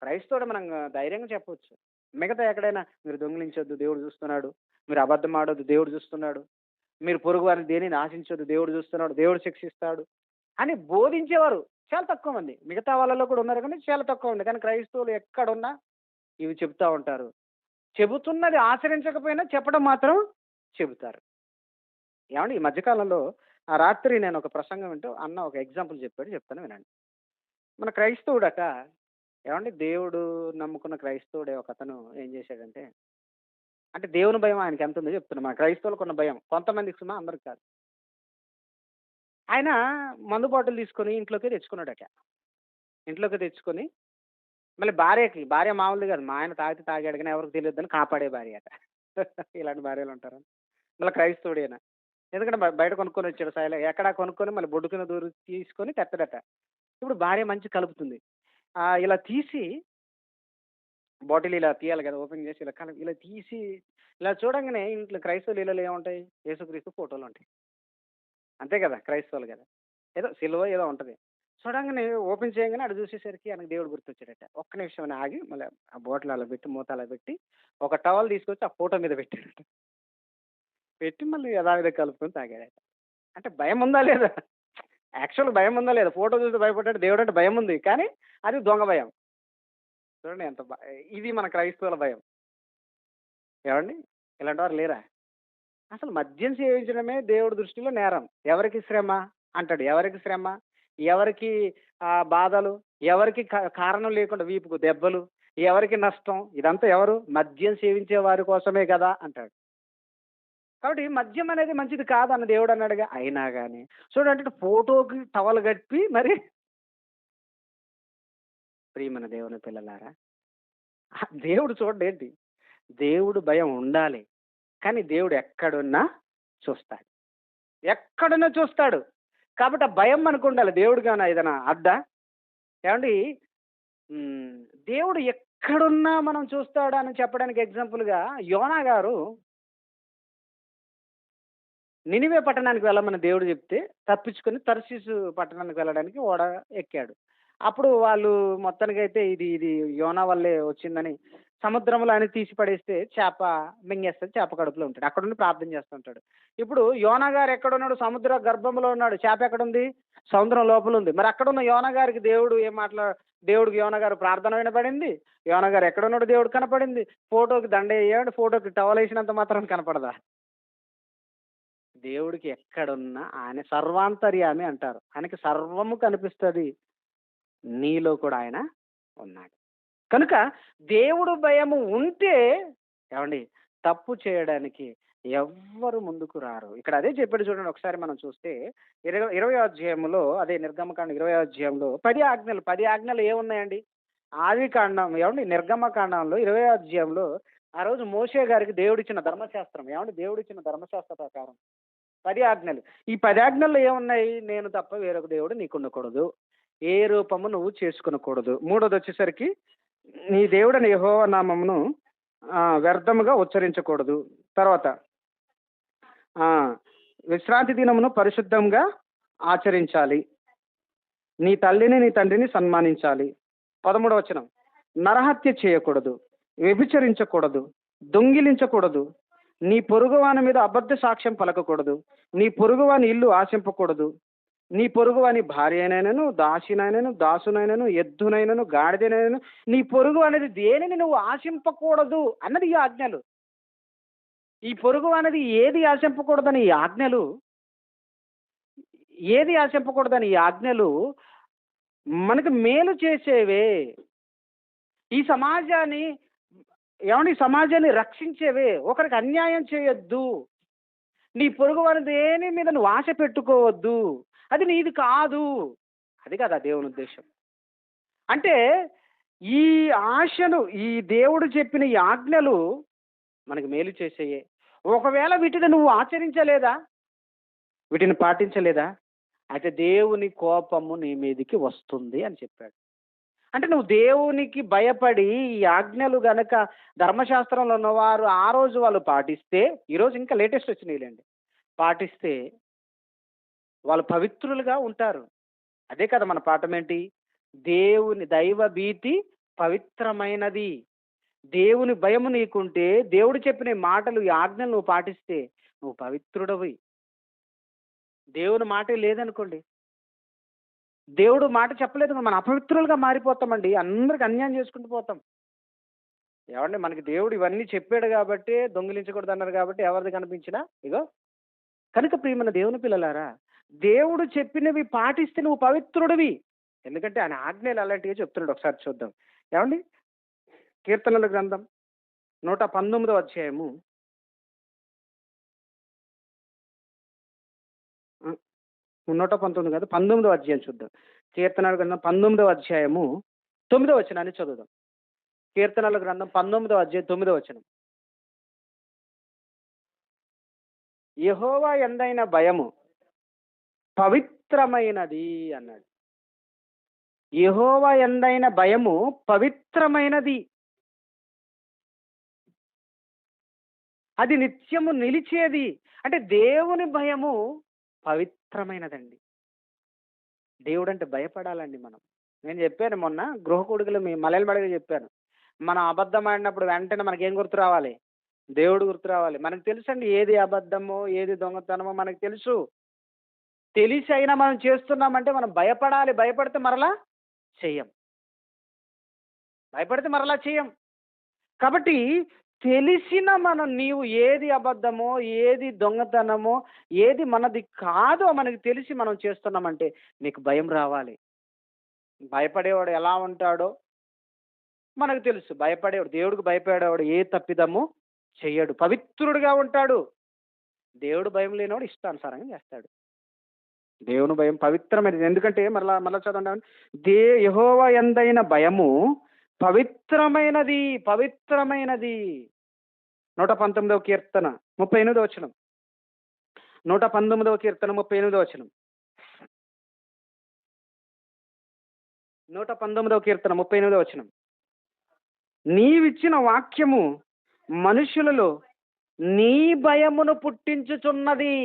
క్రైస్తవుడు మనం ధైర్యంగా చెప్పొచ్చు. మిగతా ఎక్కడైనా మీరు దొంగిలించొద్దు దేవుడు చూస్తున్నాడు. మీరు అబద్ధం ఆడొద్దు దేవుడు చూస్తున్నాడు. మీరు పొరుగువారిని దేనిని ఆశించొద్దు దేవుడు చూస్తున్నాడు. దేవుడు శిక్షిస్తాడు అని బోధించేవారు చాలా తక్కువ మంది. మిగతా వాళ్ళలో కూడా ఉన్నారు కానీ చాలా తక్కువ మంది. కానీ క్రైస్తవులు ఎక్కడున్నా ఇవి చెప్తా ఉంటారు. చెబుతున్నది ఆచరించకపోయినా చెప్పడం మాత్రం చెబుతారు. ఏవండీ ఈ మధ్య కాలంలో ఆ రాత్రి నేను ఒక ప్రసంగం వింటూ అన్న ఒక ఎగ్జాంపుల్ చెప్పాడు చెప్తాను వినండి. మన క్రైస్తవుడట ఏవండీ దేవుడు నమ్ముకున్న క్రైస్తవుడే ఒకతను ఏం చేశాడంటే అంటే దేవుని భయం ఆయనకి ఎంత ఉందో చెప్తున్నా. మన క్రైస్తవులకున్న భయం. కొంతమందికి సుమా అందరికి కాదు. ఆయన మందు బాటిల్ తీసుకొని ఇంట్లోకి తెచ్చుకున్నాడట. ఇంట్లోకి తెచ్చుకొని మళ్ళీ భార్య మామూలుది కాదు. మా ఆయన తాగితే తాగాడు గానీ ఎవరికీ తెలియొద్దని కాపాడే భార్య అట. ఇలాంటి భార్యలుంటారా? మళ్ళా క్రైస్తవుడేన. ఎందుకంటే బయట కొనుక్కొని వచ్చాడు ఎక్కడా కొనుక్కొని మళ్ళీ బొడ్డు కింద తీసుకొని తెత్తడట. ఇప్పుడు భార్య మంచిగా కలుపుతుంది. ఇలా తీసి బాటిల్ ఇలా తీయాలి కదా! ఓపెన్ చేసి ఇలా తీసి ఇలా చూడంగానే ఇంట్లో క్రైస్తవుల ఇళ్ళలో ఏముంటాయి? యేసుక్రీస్తు ఫోటోలుంటాయి. అంతే కదా! క్రైస్తవులు కదా! ఏదో సిలువ ఏదో ఉంటది. చూడంగానే ఓపెన్ చేయంగానే అటు చూసేసరికి ఆయనకు దేవుడు గుర్తొచ్చాడట. ఒక్క నిమిషం అని ఆగి మళ్ళీ ఆ బాటిల్ అలా పెట్టి మూత అలా పెట్టి ఒక టవల్ తీసుకొచ్చి ఆ ఫోటో మీద పెట్టాడట. పెట్టి మళ్ళీ యథావిధిగా కలుపుకొని తాగాడట. అంటే భయముందా లేదా? యాక్చువల్‌గా భయముందా లేదా? ఫోటో చూసి భయపడ్డాడు. దేవుడంటే భయముంది. కానీ అది దొంగ భయం. చూడండి ఎంత ఇది మన క్రైస్తవుల భయం. ఏవండీ? ఇలాంటి వారు లేరా? అసలు మద్యం సేవించడమే దేవుడి దృష్టిలో నేరం. ఎవరికి శ్రమ అంటాడు. ఎవరికి శ్రమ? ఎవరికి బాధలు? ఎవరికి కారణం లేకుండా వీపుకు దెబ్బలు? ఎవరికి నష్టం? ఇదంతా ఎవరు? మద్యం సేవించే వారి కోసమే గదా! అంటాడు. కాబట్టి మద్యం అనేది మంచిది కాదని దేవుడు అన్నాడుగా. అయినా గాని చూడండి ఫోటోకి టవల్ కప్పి మరి ప్రియమైన దేవుని పిల్లలారా, దేవుడు చూడడేంటి? దేవుడు భయం ఉండాలి. కానీ దేవుడు ఎక్కడున్నా చూస్తాడు. ఎక్కడున్నా చూస్తాడు. కాబట్టి ఆ భయం మనకుండాలి. దేవుడికేమన్నా ఏదైనా అడ్డా? ఏవండీ హ్మ్. దేవుడు ఎక్కడున్నా మనం చూస్తాడు అని చెప్పడానికి ఎగ్జాంపుల్‌గా యోనా గారు నినివే పట్టణానికి వెళ్ళమని దేవుడు చెప్తే తప్పించుకొని తర్షీషు పట్టణానికి వెళ్ళడానికి ఓడ ఎక్కాడు. అప్పుడు వాళ్ళు మొత్తానికైతే ఇది యోనా వల్లే వచ్చిందని సముద్రంలో ఆయన తీసి పడేస్తే చేప మింగేస్తది. చేప కడుపులో ఉంటాడు. అక్కడుండి ప్రార్థన చేస్తుంటాడు. ఇప్పుడు యోనా గారు ఎక్కడున్నాడు? సముద్ర గర్భంలో ఉన్నాడు. చేప ఎక్కడుంది? సముద్రం లోపలుంది. మరి అక్కడున్న యోనా గారికి దేవుడికి యోనా గారు ప్రార్థన వినపడింది. యోనా గారు ఎక్కడున్నాడో దేవుడు కనపడింది. ఫోటోకి దండేయాడు. ఫోటోకి టవలేసినంత మాత్రాన కనపడదా? దేవుడికి ఎక్కడున్నా ఆయన సర్వాంతర్యామి అంటారు. ఆయనకి సర్వము కనిపిస్తది. నీలో కూడా ఆయన ఉన్నాడు. కనుక దేవుడు భయము ఉంటే ఏవండీ తప్పు చేయడానికి ఎవ్వరు ముందుకు రారు. ఇక్కడ అదే చెప్పాడు చూడండి ఒకసారి మనం చూస్తే 20వ అధ్యాయంలో అదే నిర్గమకాండం 20వ అధ్యాయంలో 10 ఆజ్ఞలు ఏమున్నాయండి? ఆదికాండం ఏవండి నిర్గమకాండంలో 20వ అధ్యాయంలో ఆ రోజు మోషే గారికి దేవుడిచ్చిన ధర్మశాస్త్రం ఏవండి దేవుడిచ్చిన ధర్మశాస్త్ర ప్రకారం 10 ఆజ్ఞలు. ఈ 10 ఆజ్ఞల్లో ఏమున్నాయి? నేను తప్ప వేరొక దేవుడు నీకుండకూడదు. ఏ రూపము నువ్వు చేసుకొనకూడదు. మూడోదొచ్చేసరికి నీ దేవుడైన యెహోవా నామమును వ్యర్థముగా ఉచ్చరించకూడదు. తర్వాత విశ్రాంతి దినమును పరిశుద్ధంగా ఆచరించాలి. నీ తల్లిని నీ తండ్రిని సన్మానించాలి. 13వ వచనం, నరహత్య చేయకూడదు, వ్యభిచరించకూడదు, దొంగిలించకూడదు, నీ పొరుగువాని మీద అబద్ధ సాక్ష్యం పలకకూడదు, నీ పొరుగువాని ఇల్లు ఆశింపకూడదు, నీ పొరుగువాని భార్య అయినను దాసినైనను దాసునైనను ఎద్దునైనను గాడిదనైనను నీ పొరుగు అనేది దేనిని నువ్వు ఆశింపకూడదు అన్నది ఈ ఆజ్ఞలు. ఈ పొరుగు అనేది ఏది ఆశింపకూడదని ఈ ఆజ్ఞలు, ఏది ఆశింపకూడదని ఈ ఆజ్ఞలు మనకు మేలు చేసేవే. ఈ సమాజాన్ని ఏమండి సమాజాన్ని రక్షించేవే. ఒకరికి అన్యాయం చేయొద్దు. నీ పొరుగు వారి దేని మీద నువ్వు ఆశ పెట్టుకోవద్దు. అది నీది కాదు. అది కదా దేవుని ఉద్దేశం. అంటే ఈ ఆశను ఈ దేవుడు చెప్పిన ఈ ఆజ్ఞలు మనకు మేలు చేసేయే. ఒకవేళ వీటిని నువ్వు ఆచరించలేదా, వీటిని పాటించలేదా, అయితే దేవుని కోపము నీ మీదికి వస్తుంది అని చెప్పాడు. అంటే నువ్వు దేవునికి భయపడి ఈ ఆజ్ఞలు గనక ధర్మశాస్త్రంలో ఉన్నవారు ఆ రోజు వాళ్ళు పాటిస్తే, ఈరోజు ఇంకా లేటెస్ట్ వచ్చినాయిలేండి, పాటిస్తే వాళ్ళు పవిత్రులుగా ఉంటారు. అదే కదా మన పాఠం ఏంటి? దేవుని దైవ భీతి పవిత్రమైనది. దేవుని భయము నీకుంటే, దేవుడు చెప్పిన మాటలు ఈ ఆజ్ఞలు నువ్వు పాటిస్తే నువ్వు పవిత్రుడవి. దేవుని మాట లేదనుకోండి, దేవుడు మాట చెప్పలేదు, మనం అపవిత్రులుగా మారిపోతామండి. అందరికి అన్యాయం చేసుకుంటూ పోతాం. ఏమండి మనకి దేవుడు ఇవన్నీ చెప్పాడు కాబట్టి, దొంగిలించకూడదు అన్నారు కాబట్టి ఎవరిది కనిపించినా ఇగో. కనుక ప్రియమైన దేవుని పిల్లలారా, దేవుడు చెప్పినవి పాటిస్తే నువ్వు పవిత్రుడివి. ఎందుకంటే ఆయన ఆజ్ఞలు అలాంటివి చెప్తున్నాడు. ఒకసారి చూద్దాం. ఏమండి కీర్తనల గ్రంథం 119వ అధ్యాయము 119 కాదు 19వ అధ్యాయం చూద్దాం. కీర్తనల గ్రంథం 19వ అధ్యాయము 9వ వచనాన్ని చదువుదాం. కీర్తనల గ్రంథం 19వ అధ్యాయం 9వ వచనం. యెహోవా యందైన భయము పవిత్రమైనది అన్నాడు. యెహోవా యందైన భయము పవిత్రమైనది, అది నిత్యము నిలిచేది. అంటే దేవుని భయము పవిత్రమైనదండి. దేవుడు అంటే భయపడాలండి మనం. నేను చెప్పాను మొన్న గృహ కొడుకులు మీ మలయలమడిగా చెప్పాను. మనం అబద్ధం ఆడినప్పుడు వెంటనే మనకేం గుర్తు రావాలి? దేవుడు గుర్తు రావాలి. మనకు తెలుసండి ఏది అబద్ధమో ఏది దొంగతనమో మనకు తెలుసు. తెలిసి అయినా మనం చేస్తున్నామంటే మనం భయపడాలి. భయపడితే మరలా చెయ్యం. భయపడితే మరలా చెయ్యం. కాబట్టి తెలిసిన మనం నీవు ఏది అబద్ధమో ఏది దొంగతనమో ఏది మనది కాదో మనకి తెలిసి మనం చేస్తున్నామంటే నీకు భయం రావాలి. భయపడేవాడు ఎలా ఉంటాడో మనకు తెలుసు. భయపడేవాడు, దేవుడికి భయపడేవాడు ఏ తప్పిదము చెయ్యడు, పవిత్రుడుగా ఉంటాడు. దేవుడు భయం లేనివాడు ఇష్టానుసారంగా చేస్తాడు. దేవుని భయం పవిత్రమైనది. ఎందుకంటే మరలా చదవండి. యెహోవా యందైన భయము పవిత్రమైనది, పవిత్రమైనది. 119వ కీర్తన 38వ వచనం. 119వ కీర్తన 38వ వచనం. 119వ కీర్తన 38వ వచనం. నీవిచ్చిన వాక్యము మనుషులలో నీ భయమును పుట్టించుచున్నది.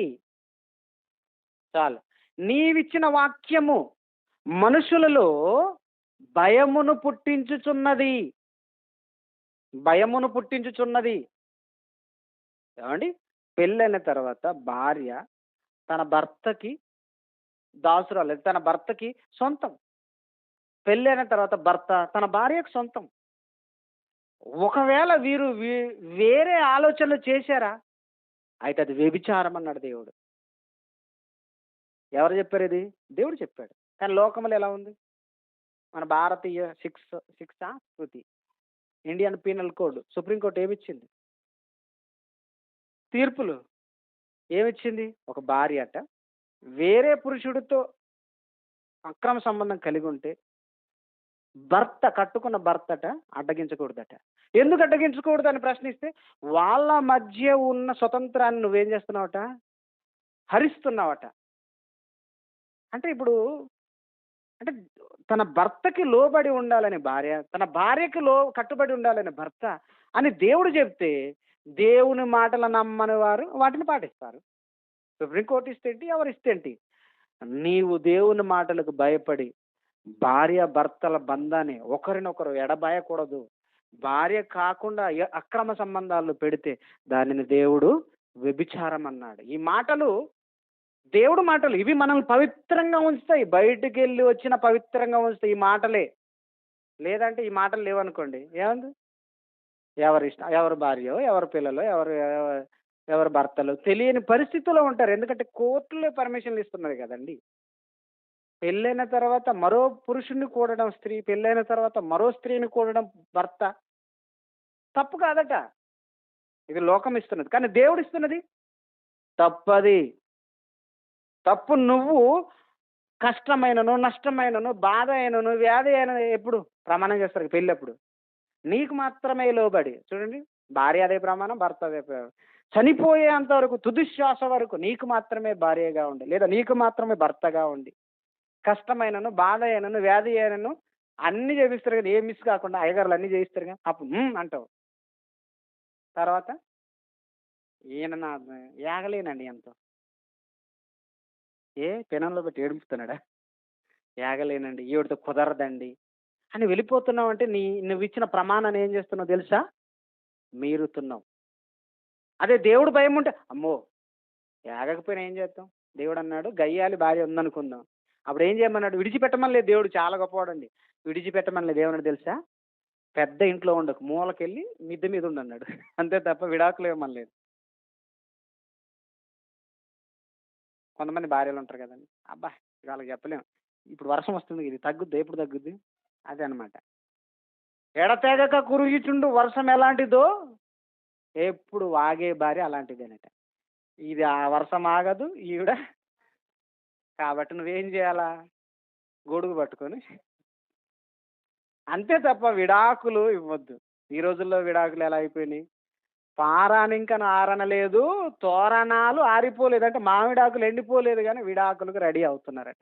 చాలు. నీవిచ్చిన వాక్యము మనుషులలో భయమును పుట్టించుచున్నది, భయమును పుట్టించుచున్నది. ఏమండి పెళ్ళైన తర్వాత భార్య తన భర్తకి దాసురాలు, తన భర్తకి సొంతం. పెళ్ళైన తర్వాత భర్త తన భార్యకు సొంతం. ఒకవేళ వీరు వేరే ఆలోచనలు చేశారా అయితే అది వ్యభిచారం అన్నాడు దేవుడు. ఎవరు చెప్పారు ఇది? దేవుడు చెప్పాడు. కానీ లోకంలో ఎలా ఉంది? మన భారతీయ శిక్షా స్మృతి, ఇండియన్ పీనల్ కోడ్, సుప్రీంకోర్టు ఏమిచ్చింది? తీర్పులు ఏమిచ్చింది? ఒక భార్య అట వేరే పురుషుడితో అక్రమ సంబంధం కలిగి ఉంటే కట్టుకున్న భర్తట అడ్డగించకూడదట. ఎందుకు అడ్డగించకూడదని ప్రశ్నిస్తే, వాళ్ళ మధ్య ఉన్న స్వతంత్రాన్ని నువ్వేం చేస్తున్నావట? హరిస్తున్నావట. అంటే ఇప్పుడు అంటే తన భర్తకి లోబడి ఉండాలని భార్య, తన భార్యకి కట్టుబడి ఉండాలని భర్త అని దేవుడు చెప్తే, దేవుని మాటలు నమ్మని వారు వాటిని పాటిస్తారు. సుప్రీంకోర్టు ఇస్తే ఏంటి, ఎవరిస్తే ఏంటి? నీవు దేవుని మాటలకు భయపడి భార్య భర్తల బంధాన్ని ఒకరినొకరు ఎడబాయకూడదు. భార్య కాకుండా అక్రమ సంబంధాలు పెడితే దానిని దేవుడు వ్యభిచారం అన్నాడు. ఈ మాటలు దేవుడు మాటలు, ఇవి మనల్ని పవిత్రంగా ఉంచుతాయి. బయటికి వెళ్ళి వచ్చిన పవిత్రంగా ఉంచుతాయి ఈ మాటలే. లేదంటే ఈ మాటలు లేవనుకోండి, ఏముంది? ఎవరి ఇష్టం, ఎవరి భార్యో, ఎవరి పిల్లలో, ఎవరి భర్తలు తెలియని పరిస్థితిలో ఉంటారు. ఎందుకంటే కోర్టులే పర్మిషన్లు ఇస్తున్నది కదండి. పెళ్ళైన తర్వాత మరో పురుషుణ్ణి కూడడం స్త్రీ, పెళ్ళైన తర్వాత మరో స్త్రీని కూడడం భర్త తప్పు కాదట. ఇది లోకం ఇస్తున్నది. కానీ దేవుడు ఇస్తున్నది తప్పది. తప్పు నువ్వు కష్టమైనను, నష్టమైనను, బాధ అయినను, వ్యాధి అయినను ఎప్పుడు ప్రమాణం చేస్తారు పెళ్ళప్పుడు? నీకు మాత్రమే లోబడి. చూడండి, భార్య అదే ప్రమాణం, భర్త అదే ప్రమాణం. చనిపోయేంత వరకు, తుది శ్వాస వరకు నీకు మాత్రమే భార్యగా ఉండి, లేదా నీకు మాత్రమే భర్తగా ఉండి, కష్టమైనను, బాధ అయినను, వ్యాధి అయినను అన్నీ చేపిస్తారు కదా, ఏం మిస్ కాకుండా అయ్యగారులు అన్నీ చేయిస్తారు కదా, అప్పుడు అంటావు. తర్వాత ఈయన నా యాగలేనండి ఎంతో, పెనంలో పెట్టి ఏడుపుతున్నాడా? యాగలేనండి, ఈవిడితో కుదరదండి అని వెళ్ళిపోతున్నావు. అంటే నువ్వు ఇచ్చిన ప్రమాణాన్ని ఏం చేస్తున్నావు తెలుసా? మీరుతున్నావు. అదే దేవుడు భయం ఉంటే, అమ్మో యాగకపోయినా ఏం చేస్తాం? దేవుడు అన్నాడు గయ్యాలి భార్య ఉందనుకుందాం, అప్పుడు ఏం చేయమన్నాడు? విడిచిపెట్టమని లేదు. దేవుడు చాలా గొప్పవాడండి. విడిచిపెట్టమని లేదు. ఏమన్నాడు తెలుసా? పెద్ద ఇంట్లో ఉండకు, మూలకెళ్ళి మిద్దె మీద ఉండన్నాడు. అంతే తప్ప విడాకులు ఏమని లేదు. కొంతమంది భార్యలు ఉంటారు కదండి, అబ్బా వాళ్ళకి చెప్పలేము, ఇప్పుడు వర్షం వస్తుంది, ఇది తగ్గుద్ది, ఎప్పుడు తగ్గుద్ది? అదే అనమాట. ఎడతెగక కురుయిచుండు వర్షం ఎలాంటిదో ఎప్పుడు వాగే భార్య అలాంటిదేనట. ఇది ఆ వర్షం ఆగదు ఈవిడ. కాబట్టి నువ్వేం చేయాలా? గొడుగు పట్టుకొని అంతే తప్ప విడాకులు ఇవ్వద్దు. ఈ రోజుల్లో విడాకులు ఎలా అయిపోయినాయి? పారానింకను ఆరనలేదు, తోరణాలు ఆరిపోలేదు. అంటే మామిడాకులు ఎండిపోలేదు కానీ విడాకులకు రెడీ అవుతున్నారట.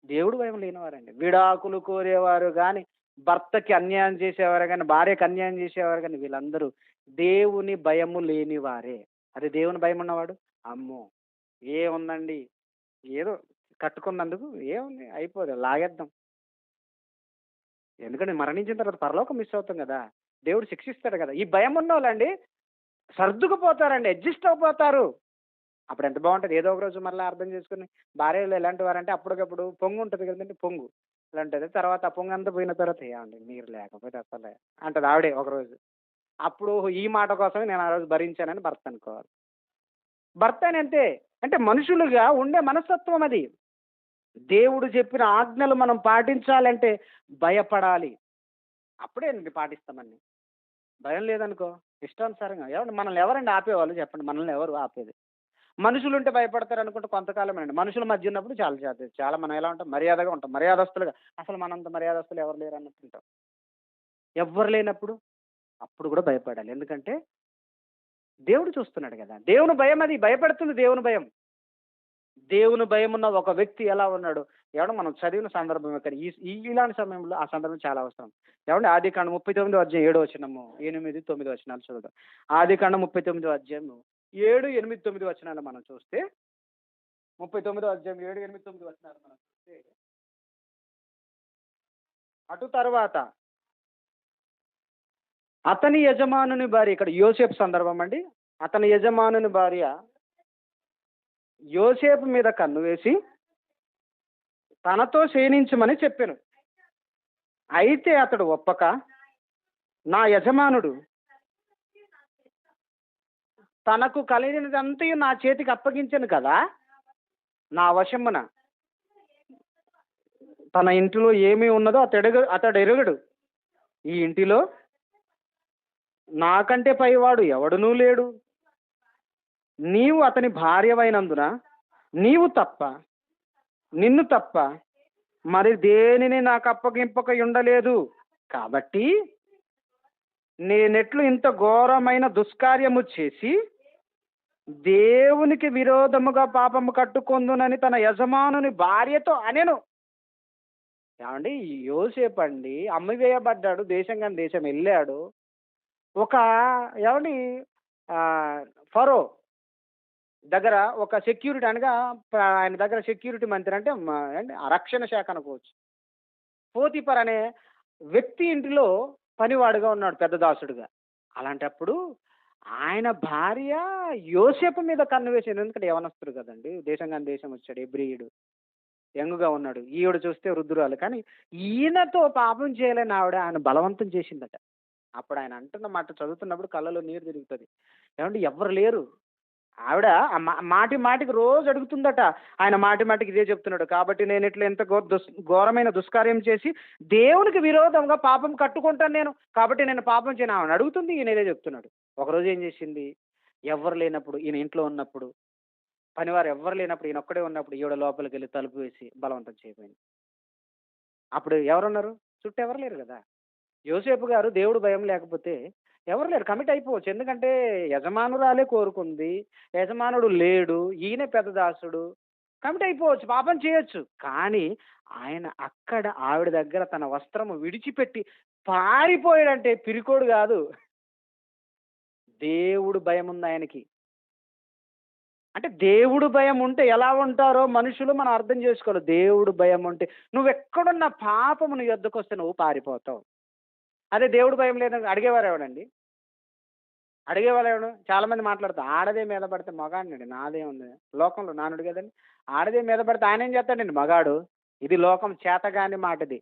దేవుడు భయం లేనివారండి. విడాకులు కోరేవారు కానీ, భర్తకి అన్యాయం చేసేవారు కానీ, భార్యకి అన్యాయం చేసేవారు కానీ, వీళ్ళందరూ దేవుని భయము లేనివారే. అది దేవుని భయం ఉన్నవాడు, అమ్మో ఏముందండి, ఏదో కట్టుకున్నందుకు ఏముంది, అయిపోదు, లాగేద్దాం. ఎందుకంటే మరణించిన తర్వాత పరలోకం మిస్ అవుతాం కదా, దేవుడు శిక్షిస్తాడు కదా. ఈ భయం ఉన్న వాళ్ళండి సర్దుకుపోతారండి, అడ్జస్ట్ అయిపోతారు. అప్పుడు ఎంత బాగుంటుంది. ఏదో ఒక రోజు మళ్ళీ అర్థం చేసుకుని, భార్యలు ఎలాంటి వారంటే అప్పటికప్పుడు పొంగు ఉంటుంది కదండి, పొంగు ఇలాంటిది. తర్వాత ఆ పొంగు అంతా పోయిన తర్వాత ఏమండి మీరు లేకపోతే అసలే అంటది ఆవిడే ఒకరోజు. అప్పుడు ఈ మాట కోసమే నేను ఆ రోజు భరించానని భర్త అనుకోవాలి. భర్త అని అంతే. అంటే మనుషులుగా ఉండే మనస్తత్వం అది. దేవుడు చెప్పిన ఆజ్ఞలు మనం పాటించాలంటే భయపడాలి. అప్పుడే పాటిస్తామని. భయం లేదనుకో, ఇష్టానుసారంగా మనల్ని ఎవరండి ఆపేవాళ్ళు చెప్పండి? మనల్ని ఎవరు ఆపేది? మనుషులు ఉంటే భయపడతారు అనుకుంటే కొంతకాలం అండి. మనుషుల మధ్య ఉన్నప్పుడు చాలా మనం ఎలా ఉంటాం? మర్యాదగా ఉంటాం, మర్యాదస్తులుగా. అసలు మనంత మర్యాదస్తులు ఎవరు లేరు అన్నట్టు ఉంటాం. ఎవ్వరు లేనప్పుడు అప్పుడు కూడా భయపడాలి. ఎందుకంటే దేవుడు చూస్తున్నాడు కదా. దేవుని భయం అది భయపడుతుంది. దేవుని భయం. దేవుని భయం ఉన్న ఒక వ్యక్తి ఎలా ఉన్నాడు? మనం చదివిన సందర్భం ఇక్కడ ఇలాంటి సమయంలో ఆ సందర్భం చాలా అవసరం. ఆదికాండం 39వ అధ్యాయం 7వ వచనము, 8, 9 వచనాలు చదువుదాం. ఆదికాండం 39వ అధ్యాయము 7, 8, 9 వచనాలు మనం చూస్తే, 39వ అధ్యాయం 7, 8, 9 వచనాలు మనం చూస్తే, అటు తర్వాత అతని యజమానుని భార్య, ఇక్కడ యోసేపు సందర్భం అండి. అతని యజమానుని భార్య యోసేపు మీద కన్ను వేసి తనతో శయనించమని చెప్పాను. అయితే అతడు ఒప్పక, నా యజమానుడు తనకు కలిగినదంతయు నా చేతికి అప్పగించను కదా, నా వశమున తన ఇంటిలో ఏమీ ఉన్నదో అతడు ఎరుగడు. ఈ ఇంటిలో నాకంటే పైవాడు ఎవడునూ లేడు. నీవు అతని భార్యవైనందున నిన్ను తప్ప మరి దేనిని నాకు అప్పగింపక ఉండలేదు. కాబట్టి నేనెట్లు ఇంత ఘోరమైన దుష్కార్యము చేసి దేవునికి విరోధముగా పాపము కట్టుకొందునని తన యజమానుని భార్యతో అనెను. ఏమండి, యోసేపు అండి అమ్మివేయబడ్డాడు, దేశం కాని దేశం వెళ్ళాడు. ఒక ఏమండి ఆ, ఫరో దగ్గర ఒక సెక్యూరిటీ అనగా ఆయన దగ్గర సెక్యూరిటీ మంత్రి అంటే ఏంటి, ఆ రక్షణ శాఖ అనుకోవచ్చు. పోతీపర్ అనే వ్యక్తి ఇంటిలో పనివాడుగా ఉన్నాడు, పెద్ద దాసుడుగా. అలాంటప్పుడు ఆయన భార్య యోసేపు మీద కన్ను వేసింది. ఎందుకంటే యవనస్తుడు కదండి, దేశం కాని దేశం వచ్చాడు, ఎబ్రియుడు, యంగుగా ఉన్నాడు. ఈవిడ చూస్తే వృద్ధురాలు. కానీ ఈయనతో పాపం చేయలేని ఆవిడ ఆయన బలవంతం చేసిందట. అప్పుడు ఆయన అంటున్న మాట చదువుతున్నప్పుడు కళ్ళలో నీరు తిరుగుతుంది. ఏమంటే ఎవరు లేరు. ఆవిడ మాటి మాటికి రోజు అడుగుతుందట. ఆయన మాటి మాటికి ఇదే చెప్తున్నాడు. కాబట్టి నేను ఇట్లా ఎంత ఘోరమైన దుష్కార్యం చేసి దేవునికి విరోధంగా పాపం కట్టుకుంటాను నేను, కాబట్టి నేను పాపం చేయను ఆవిడ అడుగుతుంది. ఈయన ఇదే చెప్తున్నాడు. ఒకరోజు ఏం చేసింది, ఎవరు లేనప్పుడు, ఈయన ఇంట్లో ఉన్నప్పుడు, పనివారు ఎవ్వరు లేనప్పుడు, ఈయన ఒక్కడే ఉన్నప్పుడు ఈవిడ లోపలికి వెళ్ళి తలుపు వేసి బలవంతం చేయబోయింది. అప్పుడు ఎవరున్నారు, చుట్టూ ఎవరు లేరు కదా. యోసేపు గారు దేవుడు భయం లేకపోతే ఎవరు లేరు, కమిట్ అయిపోవచ్చు. ఎందుకంటే యజమానురాలే కోరుకుంది, యజమానుడు లేడు, ఈయన పెద్ద దాసుడు, కమిట్ అయిపోవచ్చు, పాపం చేయొచ్చు. కానీ ఆయన అక్కడ ఆవిడ దగ్గర తన వస్త్రము విడిచిపెట్టి పారిపోయాడంటే పిరికోడు కాదు, దేవుడు భయం ఉంది ఆయనకి. అంటే దేవుడు భయం ఉంటే ఎలా ఉంటారో మనుషులు మనం అర్థం చేసుకోవాలి. దేవుడు భయం ఉంటే నువ్వు ఎక్కడున్న పాపము నీ యొద్దకు వస్తే నువ్వు పారిపోతావు. అదే దేవుడు భయం లేదని అడిగేవారు ఎవడండి, అడిగేవాళ్ళు ఎవడు. చాలా మంది మాట్లాడతారు, ఆడదే మీద పడితే మగాడినండి, నాదే ఉంది. లోకంలో నానుడు కదండి, ఆడదే మీద పడితే ఆయన ఏం చేస్తాడండి, మగాడు. ఇది లోకం చేతగాని మాటది.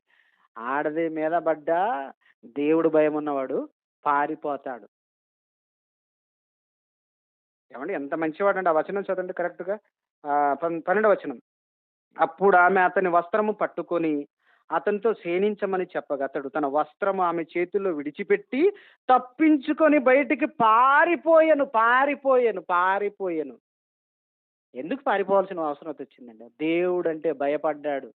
ఆడదే మీద పడ్డా దేవుడు భయం ఉన్నవాడు పారిపోతాడు. ఏమండి ఎంత మంచివాడు అండి. ఆ వచనం చదవండి కరెక్ట్గా. 12వ వచనం. అప్పుడు ఆమె అతని వస్త్రము పట్టుకొని అతనితో సేనించమని చెప్పగా అతడు తన వస్త్రము ఆమె చేతుల్లో విడిచిపెట్టి తప్పించుకొని బయటికి పారిపోయాను. ఎందుకు పారిపోవాల్సిన అవసరం వచ్చిందండి? దేవుడు అంటే భయపడ్డాడు.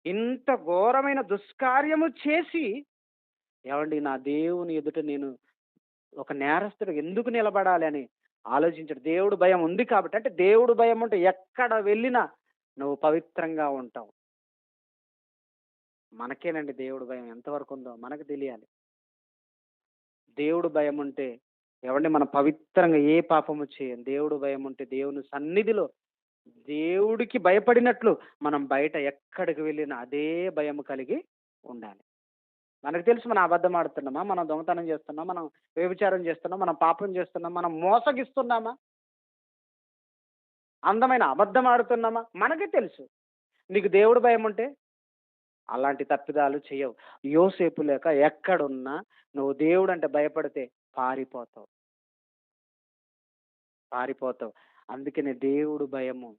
ఇంత ఘోరమైన దుష్కార్యము చేసి ఏమండి నా దేవుని ఎదుట నేను ఒక నేరస్తుడు ఎందుకు నిలబడాలి అని ఆలోచించాడు. దేవుడు భయం ఉంది కాబట్టి. అంటే దేవుడు భయం ఉంటే ఎక్కడ వెళ్ళినా నువ్వు పవిత్రంగా ఉంటావు. మనకేనండి దేవుడు భయం ఎంతవరకు ఉందో మనకు తెలియాలి. దేవుడు భయం ఉంటే ఎవరిని మనం పవిత్రంగా ఏ పాపము చేయం. దేవుడు భయం ఉంటే దేవుని సన్నిధిలో దేవుడికి భయపడినట్లు మనం బయట ఎక్కడికి వెళ్ళినా అదే భయం కలిగి ఉండాలి. మనకు తెలుసు మనం అబద్ధం ఆడుతున్నామా, మనం దొంగతనం చేస్తున్నాం, మనం వ్యభిచారం చేస్తున్నాం, మనం పాపం చేస్తున్నాం, మనం మోసగిస్తున్నామా, అందమైన అబద్ధం ఆడుతున్నామా, మనకే తెలుసు. నీకు దేవుడు భయం ఉంటే అలాంటి తప్పిదాలు చేయవు. యోసేపు లేక ఎక్కడున్నా నువ్వు దేవుడు అంటే భయపడితే పారిపోతావు. అందుకనే దేవుడు భయము,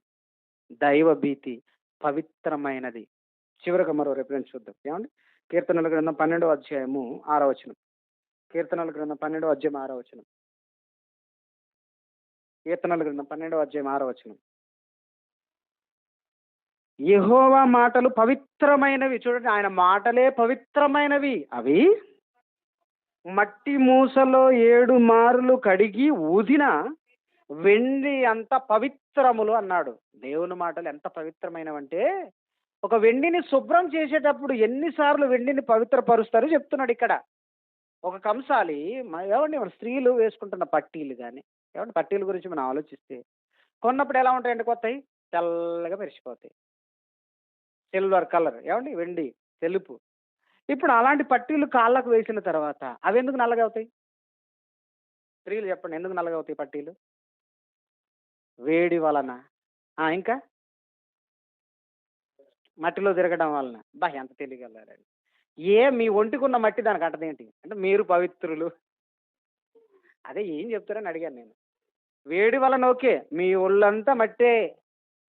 దైవ భీతి పవిత్రమైనది. చివరిగా మరో రెఫరెన్స్ చూద్దాం. ఏమండి, కీర్తనల గ్రంథం 12వ అధ్యాయము 6వ వచనం. కీర్తనల గ్రంథం 12వ అధ్యాయం 6వ వచనం. కీర్తనల గ్రంథం 12వ అధ్యాయం 6వ వచనం. యెహోవా మాటలు పవిత్రమైనవి. చూడండి, ఆయన మాటలే పవిత్రమైనవి. అవి మట్టి మూసలో 7 మారులు కడిగి ఊదిన వెండి అంత పవిత్రములు అన్నాడు. దేవుని మాటలు ఎంత పవిత్రమైనవంటే ఒక వెండిని శుభ్రం చేసేటప్పుడు ఎన్నిసార్లు వెండిని పవిత్రపరుస్తారు చెప్తున్నాడు ఇక్కడ. ఒక కంసాలి ఏమండి మన స్త్రీలు వేసుకుంటున్న పట్టీలు కానీ, ఏమంటే పట్టీల గురించి మనం ఆలోచిస్తే కొన్నప్పుడు ఎలా ఉంటాయండి, కొత్తవి తెల్లగా మెరిసిపోతాయి, సిల్వర్ కలర్, ఏమండి వెండి తెలుపు. ఇప్పుడు అలాంటి పట్టీలు కాళ్ళకు వేసిన తర్వాత అవి ఎందుకు నల్లగా అవుతాయి? స్త్రీలు చెప్పండి, ఎందుకు నల్లగా అవుతాయి పట్టీలు? వేడి వలన. ఇంకా మట్టిలో తిరగడం వలన. ఎంత తెలియగలరండి. మీ ఒంటికున్న మట్టి దానికి అంటదేంటి అంటే మీరు పవిత్రులు. అదే ఏం చెప్తారని అడిగాను నేను. వేడి వలన ఓకే, మీ ఒళ్ళంతా మట్టే,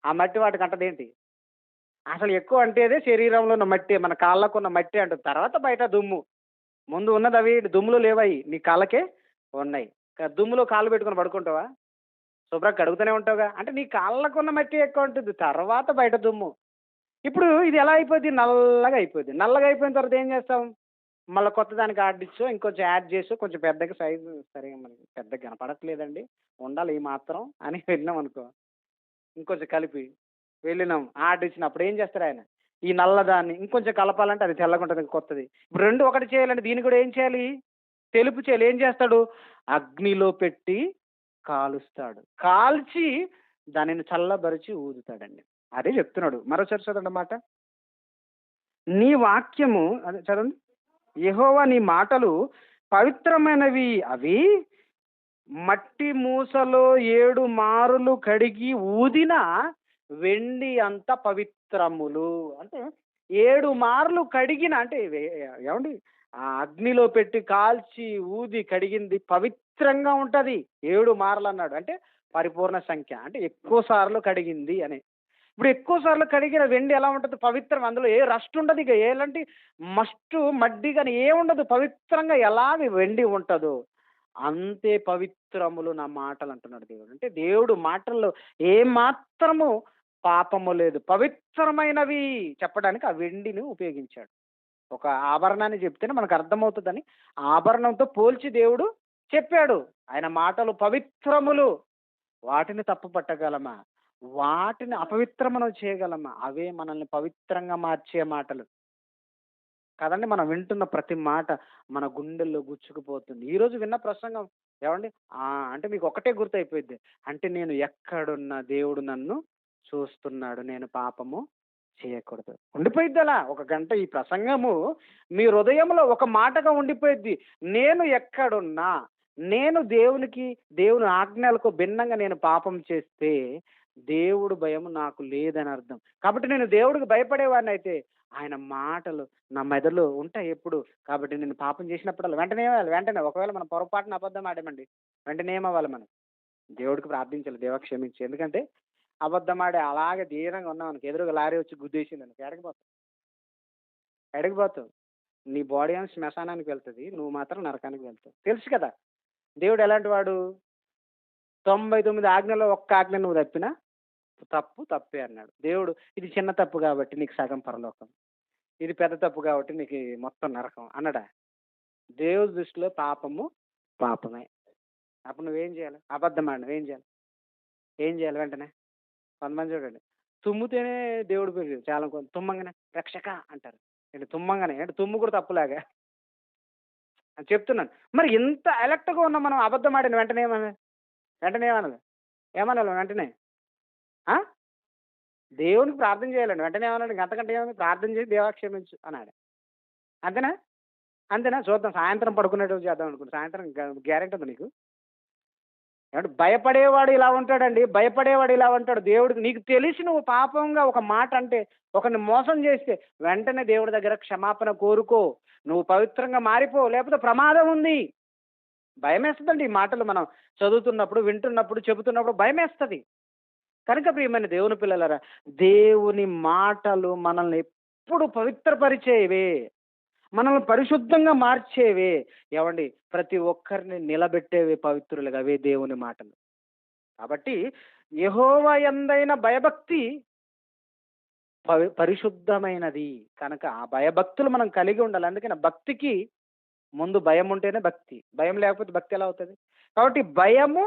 ఆ మట్టి వాటికి అంటదేంటి? అసలు ఎక్కువ అంటేదే శరీరంలో ఉన్న మట్టి, మన కాళ్ళకు ఉన్న మట్టి అంటుంది. తర్వాత బయట దుమ్ము. ముందు ఉన్నది అవి దుమ్ములు లేవయి, నీ కాళ్ళకే ఉన్నాయి. దుమ్ములో కాళ్ళు పెట్టుకుని పడుకుంటావా? శుభ్రంగా కడుగుతూనే ఉంటావుగా. అంటే నీ కాళ్ళకున్న మట్టి ఎక్కువ ఉంటుంది, తర్వాత బయట దుమ్ము. ఇప్పుడు ఇది ఎలా అయిపోద్ది? నల్లగా అయిపోద్ది. నల్లగా అయిపోయిన తర్వాత ఏం చేస్తాం? మళ్ళీ కొత్త దానికి ఆడిచ్చో, ఇంకొంచెం యాడ్ చేసో, కొంచెం పెద్దగా సైజు సరిగ్గా మనకి పెద్దగా కనపడట్లేదండి, ఉండాలి ఈ మాత్రం అని వెళ్ళినామనుకో, ఇంకొంచెం కలిపి వెళ్ళినాం. ఆడిచ్చినప్పుడు ఏం చేస్తారాయన? ఈ నల్లదాన్ని ఇంకొంచెం కలపాలంటే అది తెల్లగుంటది కొత్తది. ఇప్పుడు 2 ఒకటి చేయాలంటే దీన్ని కూడా ఏం చేయాలి? తెలుపు చేయాలి. ఏం చేస్తాడు? అగ్నిలో పెట్టి కాలుస్తాడు. కాల్చి దానిని చల్లబరిచి ఊదుతాడండి. అదే చెప్తున్నాడు. మరోసారి చదవండి మాట. నీ వాక్యము అదే చదవండి. యెహోవా నీ మాటలు పవిత్రమైనవి, అవి మట్టి మూసలో 7 మారులు కడిగి ఊదిన వెండి అంత పవిత్రములు. అంటే 7 మార్లు కడిగిన అంటే ఏమండి? ఆ అగ్నిలో పెట్టి కాల్చి ఊది కడిగింది పవిత్రంగా ఉంటది. 7 మార్లు అన్నాడు. అంటే పరిపూర్ణ సంఖ్య. అంటే ఎక్కువ సార్లు కడిగింది అని. ఇప్పుడు ఎక్కువ సార్లు కడిగిన వెండి ఎలా ఉంటది? పవిత్రం. అందులో ఏ రస్ట్ ఉండదు. ఇక ఎలాంటి మస్టు, మడ్డి గాని ఏముండదు. పవిత్రంగా ఎలాగ వెండి ఉంటదో అంతే పవిత్రములు నా మాటలు అంటున్నాడు దేవుడు. అంటే దేవుడు మాటల్లో ఏ మాత్రము పాపము లేదు. పవిత్రమైనవి చెప్పడానికి ఆ వెండిని ఉపయోగించాడు. ఒక ఆభరణాన్ని చెప్తేనే మనకు అర్థమవుతుందని ఆభరణంతో పోల్చి దేవుడు చెప్పాడు. ఆయన మాటలు పవిత్రములు. వాటిని తప్పు పట్టగలమా? వాటిని అపవిత్రమనం చేయగలమా? అవే మనల్ని పవిత్రంగా మార్చే మాటలు కదండి. మనం వింటున్న ప్రతి మాట మన గుండెల్లో గుచ్చుకుపోతుంది. ఈరోజు విన్న ప్రసంగం ఏమండి? అంటే మీకు ఒకటే గుర్తయిపోయింది. అంటే నేను ఎక్కడున్నా దేవుడు నన్ను చూస్తున్నాడు, నేను పాపము చేయకూడదు. ఉండిపోయిద్ది అలా. ఒక గంట ఈ ప్రసంగము మీ హృదయంలో ఒక మాటగా ఉండిపోయిద్ది. నేను ఎక్కడున్నా, నేను దేవుని ఆజ్ఞలకు భిన్నంగా నేను పాపం చేస్తే దేవుడు భయం నాకు లేదని అర్థం. కాబట్టి నేను దేవుడికి భయపడేవాడిని అయితే ఆయన మాటలు నా మెదడులో ఉంటాయి ఎప్పుడు. కాబట్టి నేను పాపం చేసినప్పుడల్లా వెంటనే ఏమవ్వాలి? వెంటనే ఒకవేళ మనం పొరపాటున అబద్ధం ఆడామండి, వెంటనే ఏమవ్వాలి మనం? దేవుడికి ప్రార్థించాలి, దేవా క్షమించు. ఎందుకంటే అబద్ధం ఆడి అలాగే ధీరంగా ఉన్నాం అనుకో, ఎదురుగా లారీ వచ్చి గుద్దేసింది అనుకో, ఎడగిపోతావు. నీ బాడీ ఏమో శ్మశానానికి వెళ్తుంది, నువ్వు మాత్రం నరకానికి వెళ్తావు. తెలుసు కదా దేవుడు ఎలాంటి వాడు. 99 ఆజ్ఞలో ఒక్క ఆజ్ఞ నువ్వు తప్పినా తప్పే అన్నాడు దేవుడు. ఇది చిన్న తప్పు కాబట్టి నీకు సగం పరలోకం, ఇది పెద్ద తప్పు కాబట్టి నీకు మొత్తం నరకం అన్నాడా? దేవుడి దృష్టిలో పాపమే. అప్పుడు నువ్వేం చేయాలి? అబద్ధం ఆడినవు ఏం చేయాలి వెంటనే? కొంతమంది చూడండి, తుమ్మితేనే దేవుడి పేరు చాలా తుమ్మంగానే రక్షక అంటారు. ఏంటి తుమ్మంగానే? అంటే తుమ్ము కూడా తప్పులాగా అని చెప్తున్నాను. మరి ఇంత అలర్ట్గా ఉన్న మనం అబద్ధం ఆడిన వెంటనే ఏమన్నది? ఏమనాలి వెంటనే? దేవునికి ప్రార్థన చేయాలండి. వెంటనే ఏమన్నాడు? అంతకంటే ఏమన్నా? ప్రార్థన చేసి దేవా క్షమించు అన్నాడు. అంతేనా? చూద్దాం, సాయంత్రం పడుకునేటప్పుడు చేద్దాం అనుకుంటా. సాయంత్రం గ్యారెంటీ ఉంది నీకు? ఏమంటే భయపడేవాడు ఇలా ఉంటాడండి. భయపడేవాడు ఇలా ఉంటాడు. దేవుడికి నీకు తెలిసి నువ్వు పాపంగా ఒక మాట అంటే, ఒకరిని మోసం చేస్తే వెంటనే దేవుడి దగ్గర క్షమాపణ కోరుకో. నువ్వు పవిత్రంగా మారిపో, లేకపోతే ప్రమాదం ఉంది. భయమేస్తుందండి ఈ మాటలు మనం చదువుతున్నప్పుడు, వింటున్నప్పుడు, చెబుతున్నప్పుడు భయమేస్తుంది. కనుక ప్రియమైన దేవుని పిల్లలారా, దేవుని మాటలు మనల్ని ఎప్పుడు పవిత్రపరిచేవే, మనల్ని పరిశుద్ధంగా మార్చేవే. ఏమండి? ప్రతి ఒక్కరిని నిలబెట్టేవి పవిత్రులుగా అవే దేవుని మాటలు. కాబట్టి యెహోవా యందైన భయభక్తి పరిశుద్ధమైనది. కనుక ఆ భయభక్తులు మనం కలిగి ఉండాలి. అందుకని భక్తికి ముందు భయం ఉంటేనే భక్తి. భయం లేకపోతే భక్తి ఎలా అవుతుంది? కాబట్టి భయము,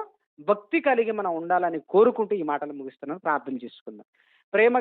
భక్తి కలిగి మనం ఉండాలని కోరుకుంటూ ఈ మాటలు ముగిస్తున్నాను. ప్రార్థన చేసుకుందాం. ప్రేమ